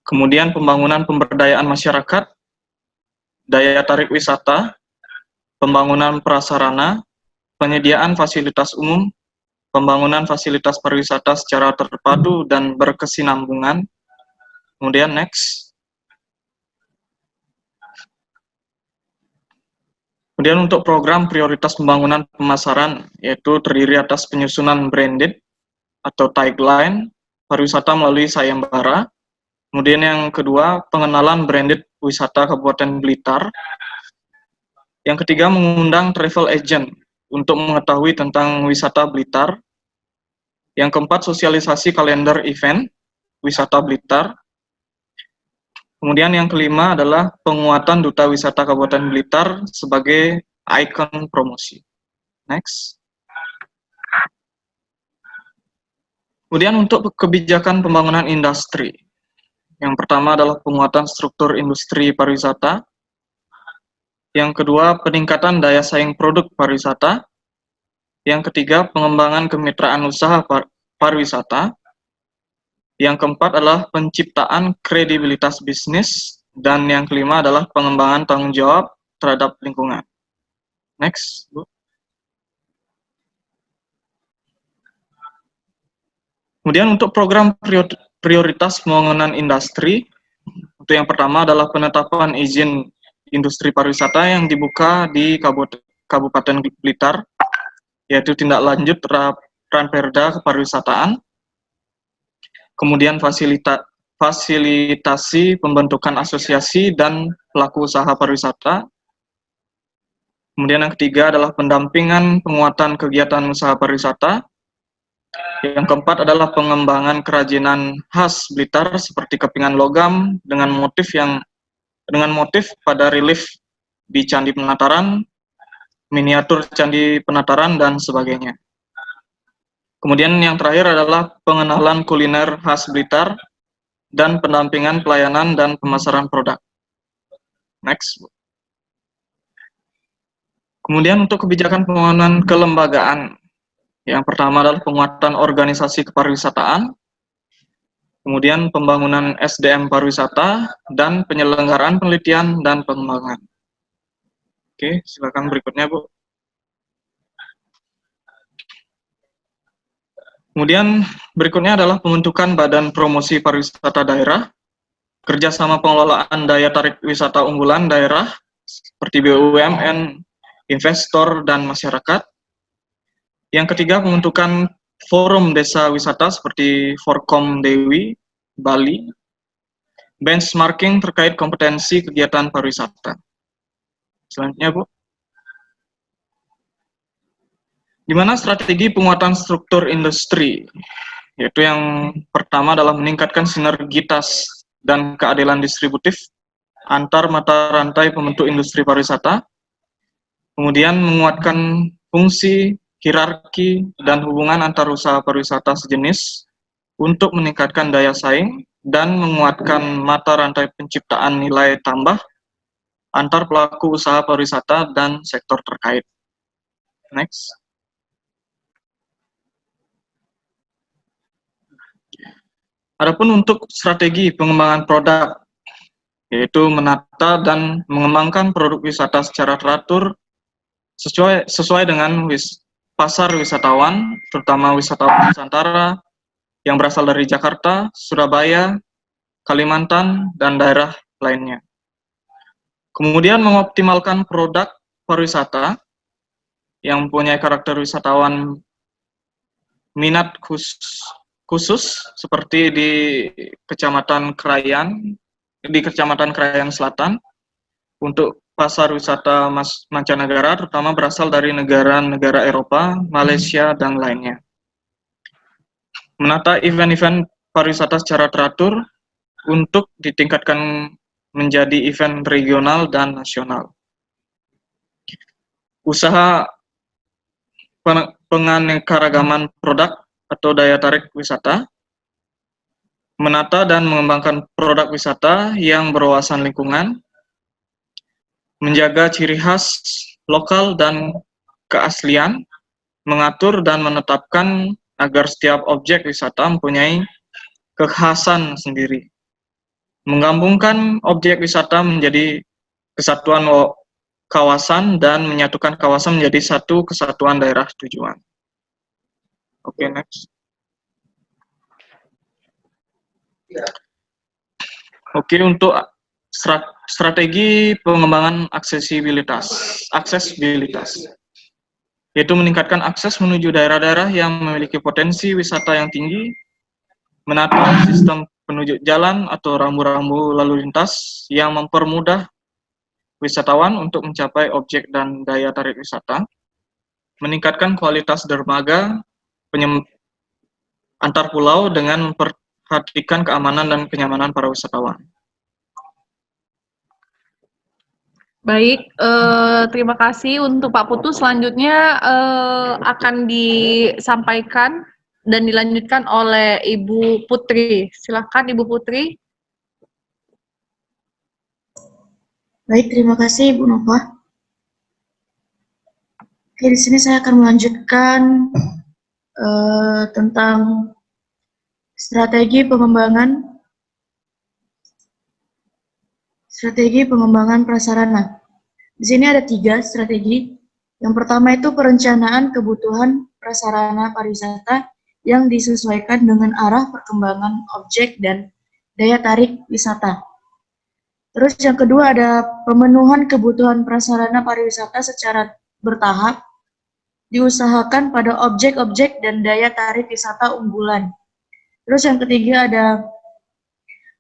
Kemudian pembangunan pemberdayaan masyarakat, daya tarik wisata, pembangunan prasarana, penyediaan fasilitas umum, pembangunan fasilitas pariwisata secara terpadu dan berkesinambungan. Kemudian next. Kemudian untuk program prioritas pembangunan pemasaran, yaitu terdiri atas penyusunan branded atau tagline pariwisata melalui sayembara. Kemudian yang kedua, pengenalan branded wisata Kabupaten Blitar. Yang ketiga, mengundang travel agent untuk mengetahui tentang wisata Blitar. Yang keempat, sosialisasi kalender event wisata Blitar. Kemudian yang kelima adalah penguatan duta wisata Kabupaten Blitar sebagai ikon promosi. Next. Kemudian untuk kebijakan pembangunan industri. Yang pertama adalah penguatan struktur industri pariwisata. Yang kedua, peningkatan daya saing produk pariwisata. Yang ketiga, pengembangan kemitraan usaha pariwisata. Yang keempat adalah penciptaan kredibilitas bisnis. Dan yang kelima adalah pengembangan tanggung jawab terhadap lingkungan. Next, Bu. Kemudian untuk program prioritas pembangunan industri, Untuk yang pertama adalah penetapan izin industri pariwisata yang dibuka di Kabupaten Blitar, yaitu tindak lanjut Ranperda Kepariwisataan. Kemudian fasilitasi pembentukan asosiasi dan pelaku usaha pariwisata. Kemudian yang ketiga adalah pendampingan penguatan kegiatan usaha pariwisata. Yang keempat adalah pengembangan kerajinan khas Blitar seperti kepingan logam dengan motif pada relief di Candi Penataran, miniatur Candi Penataran, dan sebagainya. Kemudian yang terakhir adalah pengenalan kuliner khas Blitar dan pendampingan pelayanan dan pemasaran produk. Next. Kemudian untuk kebijakan pembangunan kelembagaan, yang pertama adalah penguatan organisasi kepariwisataan, kemudian pembangunan SDM pariwisata, dan penyelenggaraan penelitian dan pengembangan. Oke, silakan berikutnya, Bu. Kemudian berikutnya adalah pembentukan Badan Promosi Pariwisata Daerah, kerjasama pengelolaan daya tarik wisata unggulan daerah, seperti BUMN, investor, dan masyarakat. Yang ketiga, pembentukan forum desa wisata seperti Forkom Dewi, Bali, benchmarking terkait kompetensi kegiatan pariwisata. Selanjutnya, Bu. Di mana strategi penguatan struktur industri, yaitu yang pertama adalah meningkatkan sinergitas dan keadilan distributif antar mata rantai pembentuk industri pariwisata, kemudian menguatkan fungsi, hierarki, dan hubungan antar usaha pariwisata sejenis untuk meningkatkan daya saing dan menguatkan mata rantai penciptaan nilai tambah antar pelaku usaha pariwisata dan sektor terkait. Next. Adapun untuk strategi pengembangan produk, yaitu menata dan mengembangkan produk wisata secara teratur sesuai dengan pasar wisatawan, terutama wisatawan Nusantara yang berasal dari Jakarta, Surabaya, Kalimantan, dan daerah lainnya. Kemudian mengoptimalkan produk pariwisata yang mempunyai karakter wisatawan minat khusus seperti di Kecamatan Krayan Selatan untuk pasar wisata mancanegara, terutama berasal dari negara-negara Eropa, Malaysia, dan lainnya. Menata event-event pariwisata secara teratur untuk ditingkatkan menjadi event regional dan nasional. Usaha penganekaragaman produk atau daya tarik wisata, menata dan mengembangkan produk wisata yang berwawasan lingkungan, menjaga ciri khas lokal dan keaslian, mengatur dan menetapkan agar setiap objek wisata mempunyai kekhasan sendiri, menggabungkan objek wisata menjadi kesatuan kawasan dan menyatukan kawasan menjadi satu kesatuan daerah tujuan. Oke, next. Oke, untuk strategi pengembangan aksesibilitas, yaitu meningkatkan akses menuju daerah-daerah yang memiliki potensi wisata yang tinggi, menata sistem penunjuk jalan atau rambu-rambu lalu lintas yang mempermudah wisatawan untuk mencapai objek dan daya tarik wisata, meningkatkan kualitas dermaga antar pulau dengan memperhatikan keamanan dan kenyamanan para wisatawan. Baik, terima kasih untuk Pak Putu. Selanjutnya akan disampaikan dan dilanjutkan oleh Ibu Putri. Silakan Ibu Putri. Baik, terima kasih Ibu Nova. Oke, di sini saya akan melanjutkan tentang strategi pengembangan prasarana. Di sini ada 3 strategi. Yang pertama itu perencanaan kebutuhan prasarana pariwisata yang disesuaikan dengan arah perkembangan objek dan daya tarik wisata. Terus yang kedua ada pemenuhan kebutuhan prasarana pariwisata secara bertahap, diusahakan pada objek-objek dan daya tarik wisata unggulan. Terus yang ketiga ada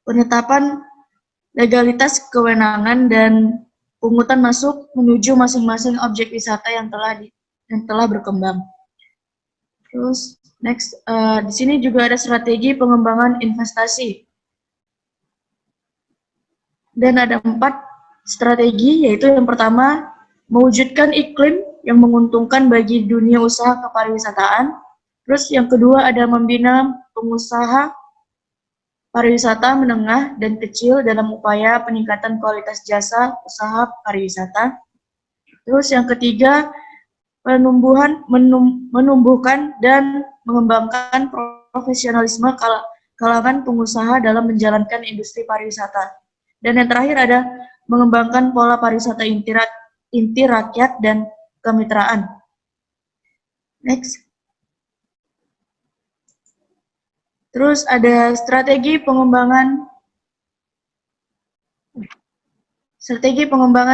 penetapan legalitas kewenangan dan pungutan masuk menuju masing-masing objek wisata yang telah berkembang. Terus next, di sini juga ada strategi pengembangan investasi. Dan ada 4 strategi, yaitu yang pertama, mewujudkan iklim yang menguntungkan bagi dunia usaha kepariwisataan. Terus yang kedua ada membina pengusaha pariwisata menengah dan kecil dalam upaya peningkatan kualitas jasa usaha pariwisata. Terus yang ketiga, menumbuhkan dan mengembangkan profesionalisme kalangan pengusaha dalam menjalankan industri pariwisata. Dan yang terakhir ada mengembangkan pola pariwisata inti rakyat dan kemitraan. Next. Terus ada strategi pengembangan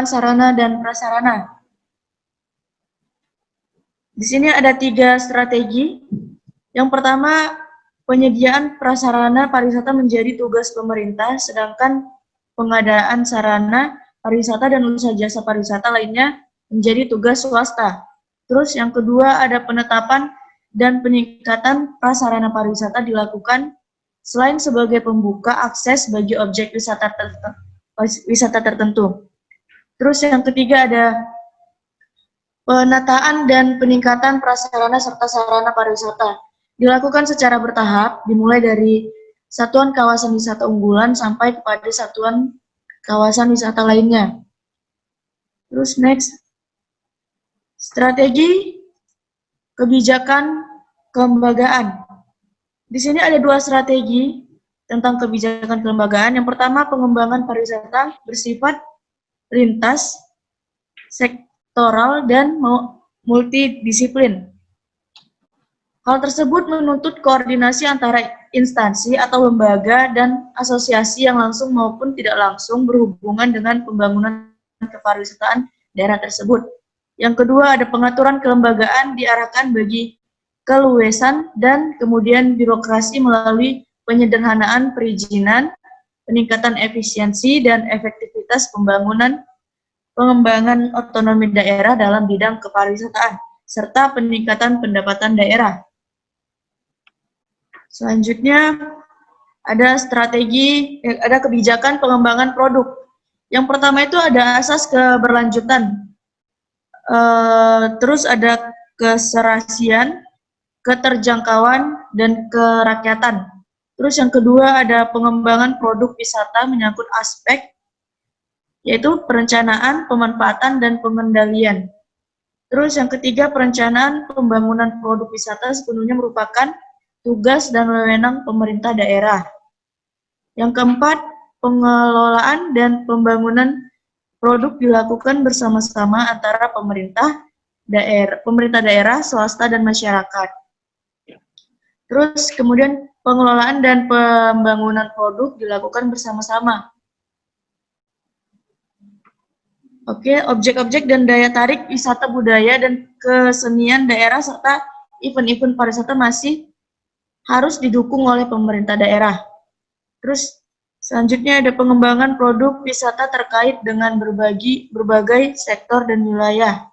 sarana dan prasarana. Di sini ada 3 strategi. Yang pertama, penyediaan prasarana pariwisata menjadi tugas pemerintah, sedangkan pengadaan sarana pariwisata dan usaha jasa pariwisata lainnya menjadi tugas swasta. Terus yang kedua ada penetapan dan peningkatan prasarana pariwisata dilakukan selain sebagai pembuka akses bagi objek wisata tertentu. Terus yang ketiga ada penataan dan peningkatan prasarana serta sarana pariwisata dilakukan secara bertahap, dimulai dari satuan kawasan wisata unggulan sampai kepada satuan kawasan wisata lainnya. Terus next, strategi kebijakan kelembagaan. Di sini ada 2 strategi tentang kebijakan kelembagaan. Yang pertama, pengembangan pariwisata bersifat lintas, sektoral, dan multidisiplin. Hal tersebut menuntut koordinasi antara instansi atau lembaga dan asosiasi yang langsung maupun tidak langsung berhubungan dengan pembangunan kepariwisataan daerah tersebut. Yang kedua, ada pengaturan kelembagaan diarahkan bagi keluasan dan kemudian birokrasi melalui penyederhanaan perizinan, peningkatan efisiensi dan efektivitas pengembangan otonomi daerah dalam bidang kepariwisataan, serta peningkatan pendapatan daerah. Selanjutnya ada kebijakan pengembangan produk. Yang pertama itu ada asas keberlanjutan, terus ada keserasian, keterjangkauan, dan kerakyatan. Terus yang kedua ada pengembangan produk wisata menyangkut aspek yaitu perencanaan, pemanfaatan, dan pengendalian. Terus yang ketiga, perencanaan pembangunan produk wisata sepenuhnya merupakan tugas dan wewenang pemerintah daerah. Yang keempat, pengelolaan dan pembangunan produk dilakukan bersama-sama antara pemerintah daerah, swasta, dan masyarakat. Terus kemudian pengelolaan dan pembangunan produk dilakukan bersama-sama. Oke, objek-objek dan daya tarik wisata budaya dan kesenian daerah serta event-event pariwisata masih harus didukung oleh pemerintah daerah. Terus selanjutnya ada pengembangan produk wisata terkait dengan berbagai sektor dan wilayah.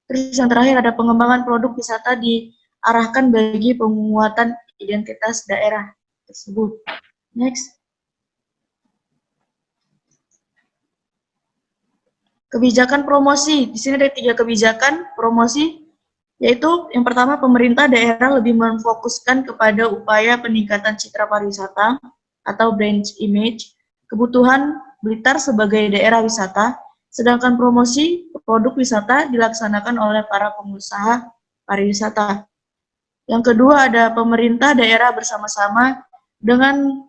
Terus yang terakhir ada pengembangan produk wisata diarahkan bagi penguatan identitas daerah tersebut. Next. Kebijakan promosi. Di sini ada 3 kebijakan promosi, yaitu yang pertama, pemerintah daerah lebih memfokuskan kepada upaya peningkatan citra pariwisata atau brand image, kebutuhan Blitar sebagai daerah wisata, sedangkan promosi produk wisata dilaksanakan oleh para pengusaha pariwisata. Yang kedua ada pemerintah daerah bersama-sama dengan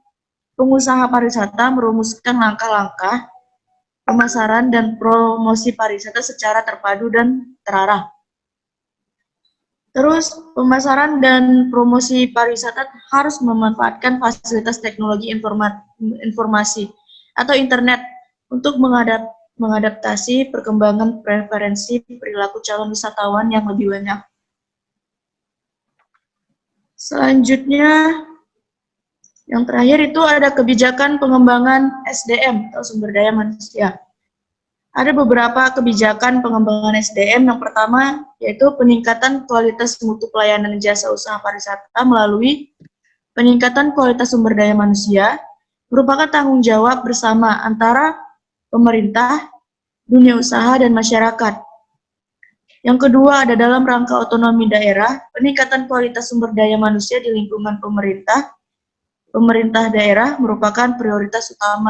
pengusaha pariwisata merumuskan langkah-langkah pemasaran dan promosi pariwisata secara terpadu dan terarah. Terus, pemasaran dan promosi pariwisata harus memanfaatkan fasilitas teknologi informasi atau internet untuk mengadaptasi perkembangan preferensi perilaku calon wisatawan yang lebih banyak. Selanjutnya, yang terakhir itu ada kebijakan pengembangan SDM atau sumber daya manusia. Ada beberapa kebijakan pengembangan SDM. Yang pertama yaitu peningkatan kualitas mutu pelayanan jasa usaha pariwisata melalui peningkatan kualitas sumber daya manusia, merupakan tanggung jawab bersama antara pemerintah, dunia usaha, dan masyarakat. Yang kedua ada dalam rangka otonomi daerah, peningkatan kualitas sumber daya manusia di lingkungan pemerintah daerah merupakan prioritas utama